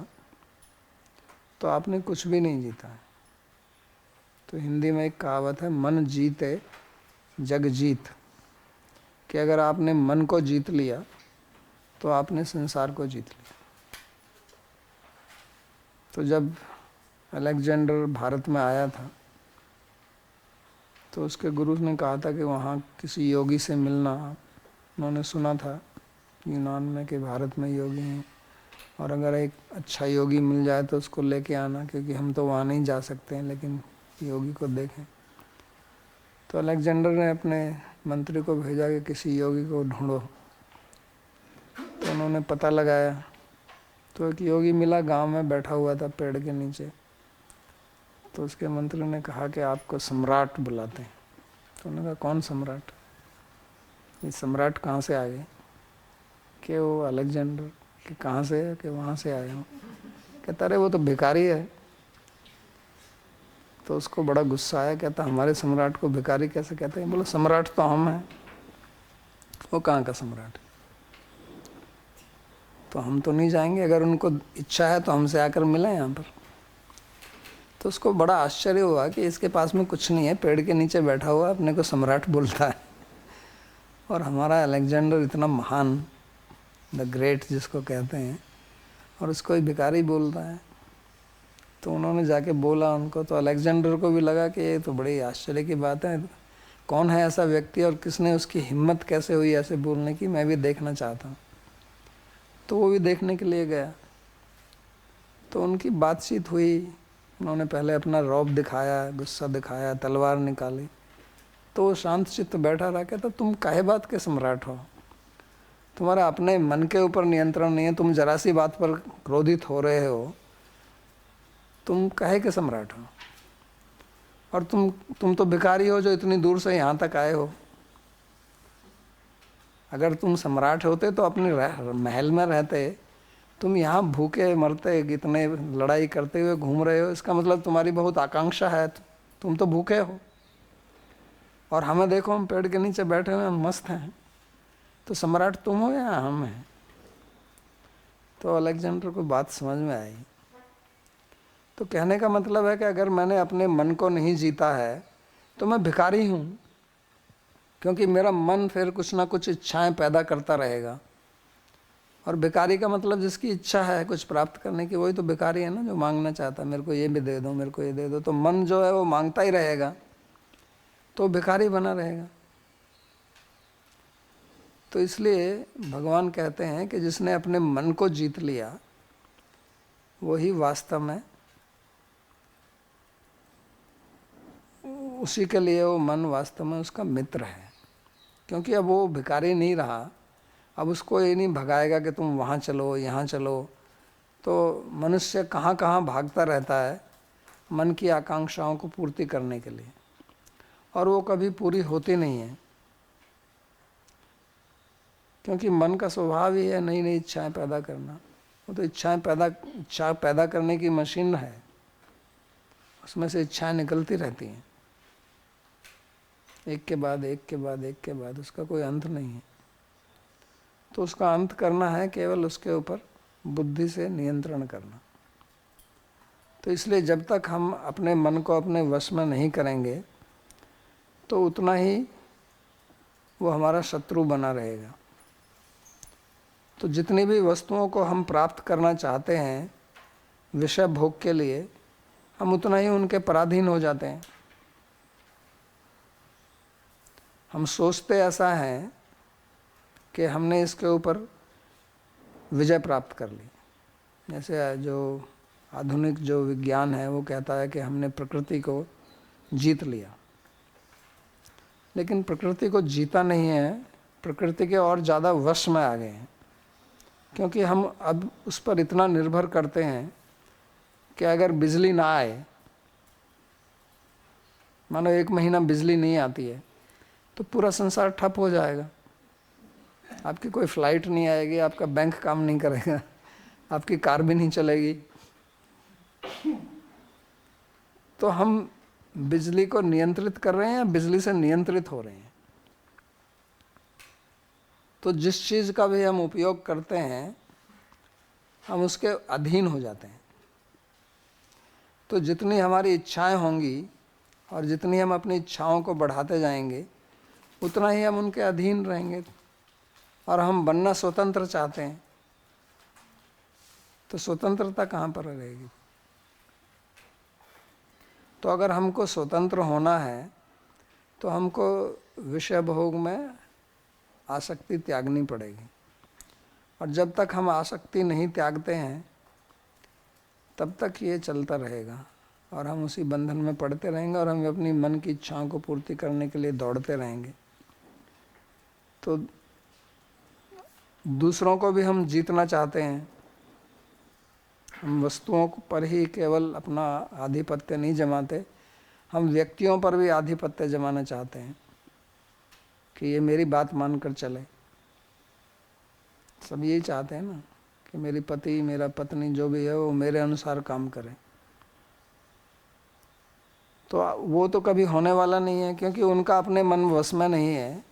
तो आपने कुछ भी नहीं जीता। तो हिंदी में एक कहावत है, मन जीते जग जीत, कि अगर आपने मन को जीत लिया तो आपने संसार को जीत लिया। तो जब अलेक्जेंडर भारत में आया था तो उसके गुरु ने कहा था कि वहाँ किसी योगी से मिलना। उन्होंने सुना था यूनान में कि भारत में योगी हैं, और अगर एक अच्छा योगी मिल जाए तो उसको लेके आना, क्योंकि हम तो वहाँ नहीं जा सकते हैं, लेकिन योगी को देखें। तो अलेक्जेंडर ने अपने मंत्री को भेजा कि किसी योगी को ढूंढो। तो उन्होंने पता लगाया तो एक योगी मिला, गांव में बैठा हुआ था पेड़ के नीचे। तो उसके मंत्री ने कहा कि आपको सम्राट बुलाते हैं। तो उन्होंने कहा कौन सम्राट? ये सम्राट कहाँ से आ गए? कि वो अलेक्जेंडर। कि कहाँ से है? कि वहाँ से आया हूँ। कहता अरे वो तो भिखारी है। तो उसको बड़ा गुस्सा आया, कहता हमारे सम्राट को भिखारी कैसे कहते हैं? बोलो सम्राट तो हम हैं। वो कहाँ का सम्राट? तो हम तो नहीं जाएंगे, अगर उनको इच्छा है तो हमसे आकर मिले यहाँ पर। तो उसको बड़ा आश्चर्य हुआ कि इसके पास में कुछ नहीं है, पेड़ के नीचे बैठा हुआ अपने को सम्राट बोलता है, और हमारा अलेक्जेंडर इतना महान, द ग्रेट जिसको कहते हैं, और उसको ही भिखारी बोलता है। तो उन्होंने जाके बोला उनको। तो अलेक्जेंडर को भी लगा कि ये तो बड़ी आश्चर्य की बात है, कौन है ऐसा व्यक्ति और किसने उसकी हिम्मत कैसे हुई ऐसे बोलने की, मैं भी देखना चाहता हूँ। तो वो भी देखने के लिए गया। तो उनकी बातचीत हुई। उन्होंने पहले अपना रौब दिखाया, गुस्सा दिखाया, तलवार निकाली। तो वो शांत चित्त बैठा रहा। कहता तुम काहे बात के सम्राट हो? तुम्हारा अपने मन के ऊपर नियंत्रण नहीं है, तुम जरा सी बात पर क्रोधित हो रहे हो, तुम काहे के सम्राट हो? और तुम तो भिखारी हो जो इतनी दूर से यहाँ तक आए हो। अगर तुम सम्राट होते तो अपने महल में रहते, तुम यहाँ भूखे मरते, इतने लड़ाई करते हुए घूम रहे हो, इसका मतलब तुम्हारी बहुत आकांक्षा है, तुम तो भूखे हो। और हमें देखो, हम पेड़ के नीचे बैठे हुए, हम मस्त हैं। तो सम्राट तुम हो या हम हैं? तो अलेक्जेंडर को बात समझ में आई। तो कहने का मतलब है कि अगर मैंने अपने मन को नहीं जीता है तो मैं भिखारी हूँ, क्योंकि मेरा मन फिर कुछ ना कुछ इच्छाएं पैदा करता रहेगा। और भिखारी का मतलब जिसकी इच्छा है कुछ प्राप्त करने की, वही तो भिखारी है ना, जो मांगना चाहता है, मेरे को ये भी दे दो, मेरे को ये दे दो। तो मन जो है वो मांगता ही रहेगा, तो भिखारी बना रहेगा। तो इसलिए भगवान कहते हैं कि जिसने अपने मन को जीत लिया वही वास्तव में, उसी के लिए वो मन वास्तव में उसका मित्र है। क्योंकि अब वो भिखारी नहीं रहा, अब उसको ये नहीं भगाएगा कि तुम वहाँ चलो, यहाँ चलो। तो मनुष्य कहाँ कहाँ भागता रहता है मन की आकांक्षाओं को पूर्ति करने के लिए, और वो कभी पूरी होती नहीं है, क्योंकि मन का स्वभाव ही है नई नई इच्छाएं पैदा करना। वो तो इच्छा पैदा करने की मशीन है, उसमें से इच्छाएं निकलती रहती हैं। एक के बाद एक के बाद एक के बाद, उसका कोई अंत नहीं है। तो उसका अंत करना है केवल उसके ऊपर बुद्धि से नियंत्रण करना। तो इसलिए जब तक हम अपने मन को अपने वश में नहीं करेंगे तो उतना ही वो हमारा शत्रु बना रहेगा। तो जितनी भी वस्तुओं को हम प्राप्त करना चाहते हैं विषय भोग के लिए, हम उतना ही उनके पराधीन हो जाते हैं। हम सोचते ऐसा है कि हमने इसके ऊपर विजय प्राप्त कर ली। जैसे जो आधुनिक जो विज्ञान है वो कहता है कि हमने प्रकृति को जीत लिया, लेकिन प्रकृति को जीता नहीं है, प्रकृति के और ज़्यादा वश में आ गए हैं। क्योंकि हम अब उस पर इतना निर्भर करते हैं कि अगर बिजली ना आए, मानो 1 महीना बिजली नहीं आती है, तो पूरा संसार ठप हो जाएगा। आपकी कोई फ्लाइट नहीं आएगी, आपका बैंक काम नहीं करेगा, आपकी कार भी नहीं चलेगी। तो हम बिजली को नियंत्रित कर रहे हैं या बिजली से नियंत्रित हो रहे हैं? तो जिस चीज़ का भी हम उपयोग करते हैं हम उसके अधीन हो जाते हैं। तो जितनी हमारी इच्छाएं होंगी और जितनी हम अपनी इच्छाओं को बढ़ाते जाएंगे उतना ही हम उनके अधीन रहेंगे। और हम बनना स्वतंत्र चाहते हैं, तो स्वतंत्रता कहाँ पर रहेगी? तो अगर हमको स्वतंत्र होना है तो हमको विषय भोग में आसक्ति त्यागनी पड़ेगी। और जब तक हम आसक्ति नहीं त्यागते हैं तब तक ये चलता रहेगा और हम उसी बंधन में पड़ते रहेंगे और हम अपनी मन की इच्छाओं को पूर्ति करने के लिए दौड़ते रहेंगे। तो दूसरों को भी हम जीतना चाहते हैं। हम वस्तुओं पर ही केवल अपना आधिपत्य नहीं जमाते, हम व्यक्तियों पर भी आधिपत्य जमाना चाहते हैं कि ये मेरी बात मानकर चले। सब यही चाहते हैं ना कि मेरी पति मेरा पत्नी जो भी है वो मेरे अनुसार काम करे। तो वो तो कभी होने वाला नहीं है, क्योंकि उनका अपने मन वश में नहीं है।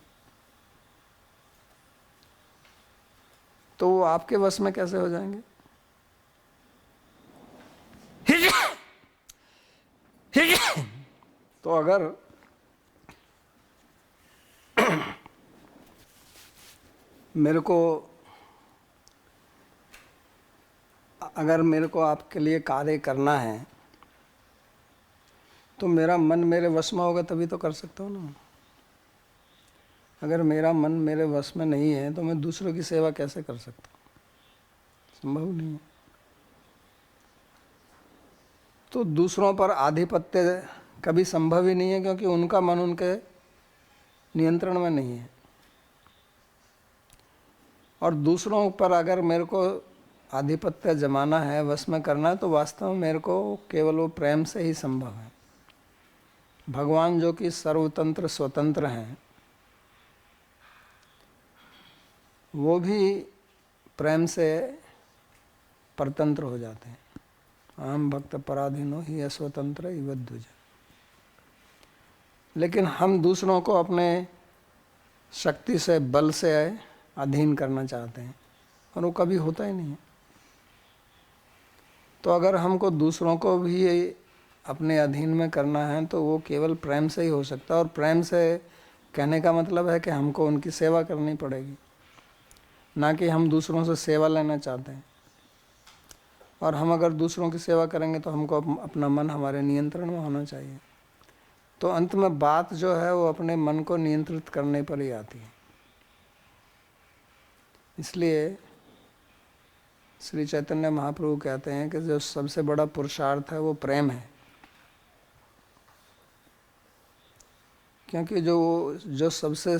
तो वो आपके वश में कैसे हो जाएंगे? तो अगर मेरे को आपके लिए कार्य करना है तो मेरा मन मेरे वश में होगा तभी तो कर सकता हूँ ना। अगर मेरा मन मेरे वश में नहीं है तो मैं दूसरों की सेवा कैसे कर सकता हूँ? संभव नहीं है। तो दूसरों पर आधिपत्य कभी संभव ही नहीं है, क्योंकि उनका मन उनके नियंत्रण में नहीं है। और दूसरों पर अगर मेरे को आधिपत्य जमाना है, वश में करना है, तो वास्तव में मेरे को केवल वो प्रेम से ही संभव है। भगवान जो कि सर्वतंत्र स्वतंत्र हैं, वो भी प्रेम से परतंत्र हो जाते हैं। अहम भक्त पराधीनो ही अस्वतंत्र इवद्विज। लेकिन हम दूसरों को अपने शक्ति से, बल से अधीन करना चाहते हैं और वो कभी होता ही नहीं है। तो अगर हमको दूसरों को भी अपने अधीन में करना है तो वो केवल प्रेम से ही हो सकता है। और प्रेम से कहने का मतलब है कि हमको उनकी सेवा करनी पड़ेगी, ना कि हम दूसरों से सेवा लेना चाहते हैं। और हम अगर दूसरों की सेवा करेंगे तो हमको अपना मन हमारे नियंत्रण में होना चाहिए। तो अंत में बात जो है वो अपने मन को नियंत्रित करने पर ही आती है। इसलिए श्री चैतन्य महाप्रभु कहते हैं कि जो सबसे बड़ा पुरुषार्थ है वो प्रेम है। क्योंकि जो सबसे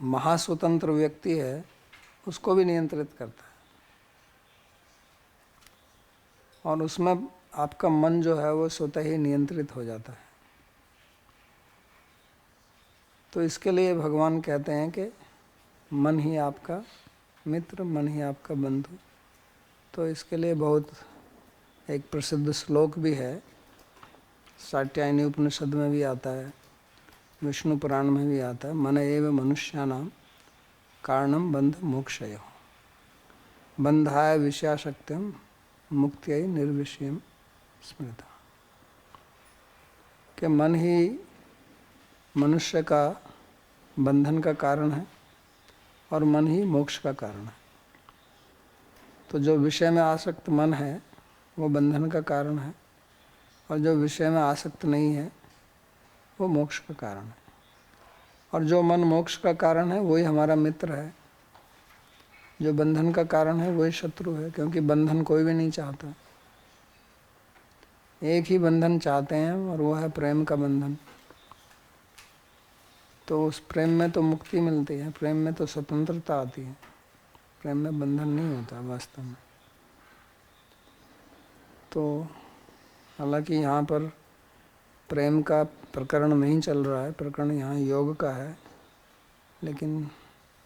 महास्वतंत्र व्यक्ति है उसको भी नियंत्रित करता है, और उसमें आपका मन जो है वो स्वतः ही नियंत्रित हो जाता है। तो इसके लिए भगवान कहते हैं कि मन ही आपका मित्र, मन ही आपका बंधु। तो इसके लिए बहुत एक प्रसिद्ध श्लोक भी है, सात्यायनी उपनिषद में भी आता है, विष्णु पुराण में भी आता है, मन एव मनुष्याणाम कारणम बंध मोक्षयो बंधाय विषयाशक्त्यम मुक्त्यै निर्विषयम स्मृता। कि मन ही मनुष्य का बंधन का कारण है और मन ही मोक्ष का कारण है। तो जो विषय में आसक्त मन है वो बंधन का कारण है, और जो विषय में आसक्त नहीं है वो मोक्ष का कारण है। और जो मन मोक्ष का कारण है वही हमारा मित्र है, जो बंधन का कारण है वही शत्रु है, क्योंकि बंधन कोई भी नहीं चाहता। एक ही बंधन चाहते हैं और वो है प्रेम का बंधन। तो उस प्रेम में तो मुक्ति मिलती है, प्रेम में तो स्वतंत्रता आती है, प्रेम में बंधन नहीं होता वास्तव में। तो हालांकि यहाँ पर प्रेम का प्रकरण नहीं चल रहा है, प्रकरण यहाँ योग का है, लेकिन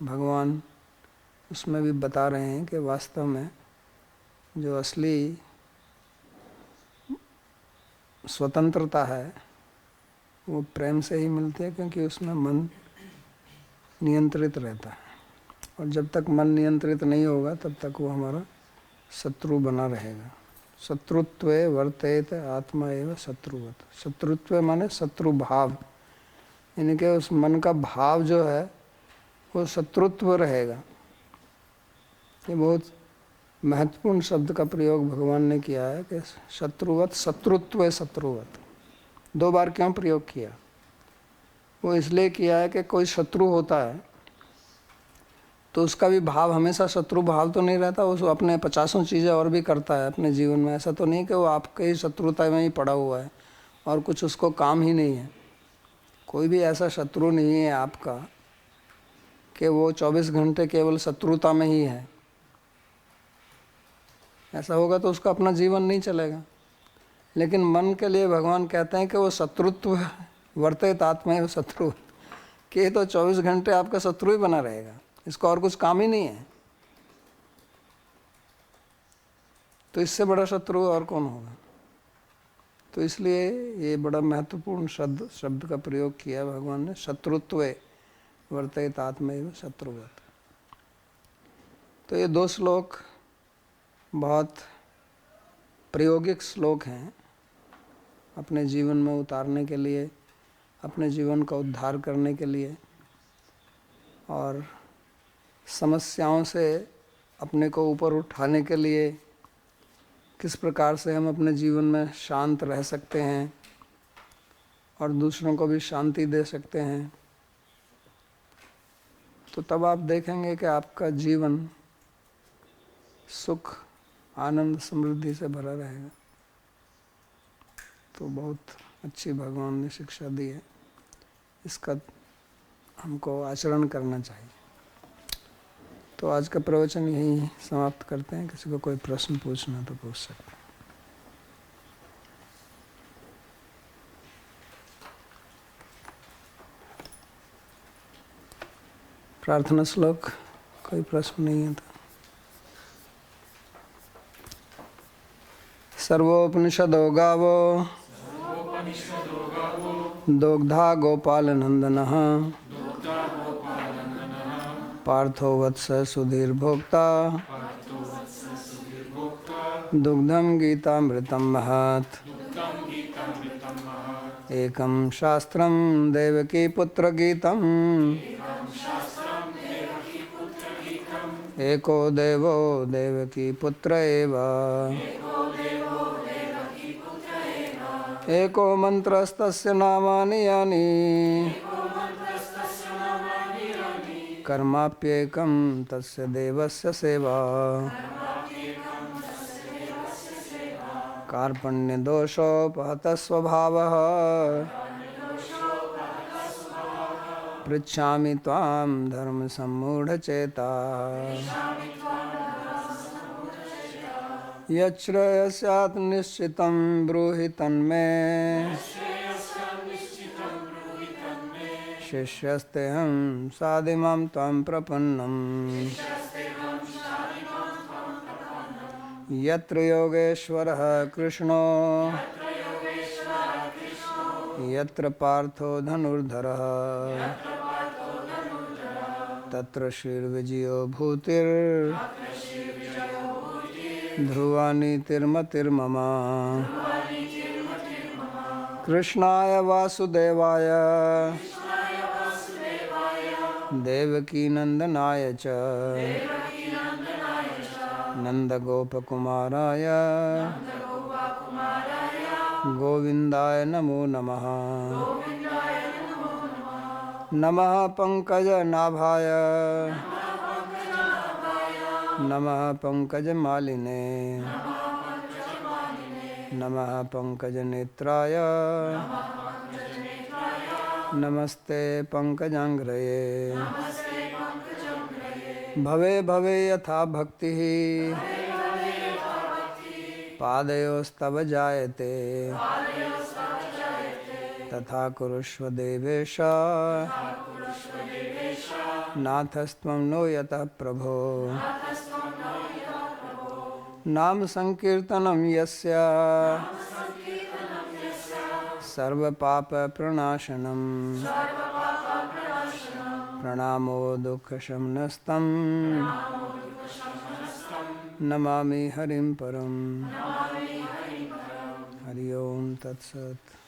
भगवान उसमें भी बता रहे हैं कि वास्तव में जो असली स्वतंत्रता है वो प्रेम से ही मिलती है, क्योंकि उसमें मन नियंत्रित रहता है। और जब तक मन नियंत्रित नहीं होगा तब तक वो हमारा शत्रु बना रहेगा। शत्रुत्वे वर्तेत आत्मा एवं शत्रुवत। शत्रुत्व माने शत्रु भाव, यानी कि उस मन का भाव जो है वो शत्रुत्व रहेगा। ये बहुत महत्वपूर्ण शब्द का प्रयोग भगवान ने किया है कि शत्रुवत, शत्रुत्व शत्रुवत। 2 बार क्यों प्रयोग किया? वो इसलिए किया है कि कोई शत्रु होता है तो उसका भी भाव हमेशा शत्रु भाव तो नहीं रहता, वो अपने 50 चीज़ें और भी करता है अपने जीवन में। ऐसा तो नहीं कि वो आपके ही शत्रुता में ही पड़ा हुआ है और कुछ उसको काम ही नहीं है। कोई भी ऐसा शत्रु नहीं है आपका कि वो 24 घंटे केवल शत्रुता में ही है। ऐसा होगा तो उसका अपना जीवन नहीं चलेगा। लेकिन मन के लिए भगवान कहते हैं कि वो शत्रुत्व वर्तेत आत्मा शत्रु, कि ये तो 24 घंटे आपका शत्रु ही बना रहेगा, इसको और कुछ काम ही नहीं है। तो इससे बड़ा शत्रु और कौन होगा? तो इसलिए ये बड़ा महत्वपूर्ण शब्द का प्रयोग किया भगवान ने, शत्रुत्वे वर्तेत आत्मैव शत्रुवत्। तो ये 2 श्लोक बहुत प्रायोगिक श्लोक हैं अपने जीवन में उतारने के लिए, अपने जीवन का उद्धार करने के लिए और समस्याओं से अपने को ऊपर उठाने के लिए, किस प्रकार से हम अपने जीवन में शांत रह सकते हैं और दूसरों को भी शांति दे सकते हैं। तो तब आप देखेंगे कि आपका जीवन सुख, आनंद, समृद्धि से भरा रहेगा। तो बहुत अच्छी भगवान ने शिक्षा दी है, इसका हमको आचरण करना चाहिए। तो आज का प्रवचन यही समाप्त करते हैं। किसी को कोई प्रश्न पूछना तो पूछ सकते हैं। प्रार्थना श्लोक, कोई प्रश्न नहीं है तो। सर्वोपनिषदो गावो दोग्धा गोपाल नंदनः पार्थो वत्स सुधीर भोक्ता दुग्धम गीतामृतम महत्। एकं शास्त्रं देवकी पुत्र गीतम् एको देवो देवकी पुत्र एव। एको मंत्रस्तस्य नामानि यानि कर्माप्येकं तस्य देवस्य सेवा। कार्पण्यदोषोपहतः स्वभावः पृच्छामि त्वां धर्मसम्मूढचेता। यच्छ्रेयस्यात् निश्चितं ब्रूहि तन्मे शिष्यस्तेऽहं साधिमां त्वां प्रपन्नम्। यत्र योगेश्वरः कृष्णो यत्र पार्थो धनुर्धरः तत्र श्रीर्विजयो ध्रुवा नीतिर्मतिर्मम। कृष्णाय वासुदेवाय देवकीनन्दनाय च नन्दगोपकुमाराय गोविन्दाय नमो नमः। नमः पंकजनाभाय नमः पंकजमालिने नमः पंकजनेत्राय नमस्ते पंकजांघ्रये। भवे भवे यथा भक्तिः पादयोस्तव जायते तथा कुरुष्व देवेश नाथस्त्वं नो यतः प्रभो। नाम संकीर्तनं यस्य सर्वपाप प्रणाशनं प्रणामो दुःखशमनस्तं नमामि हरिं परम्। हरि ओम तत्सत्।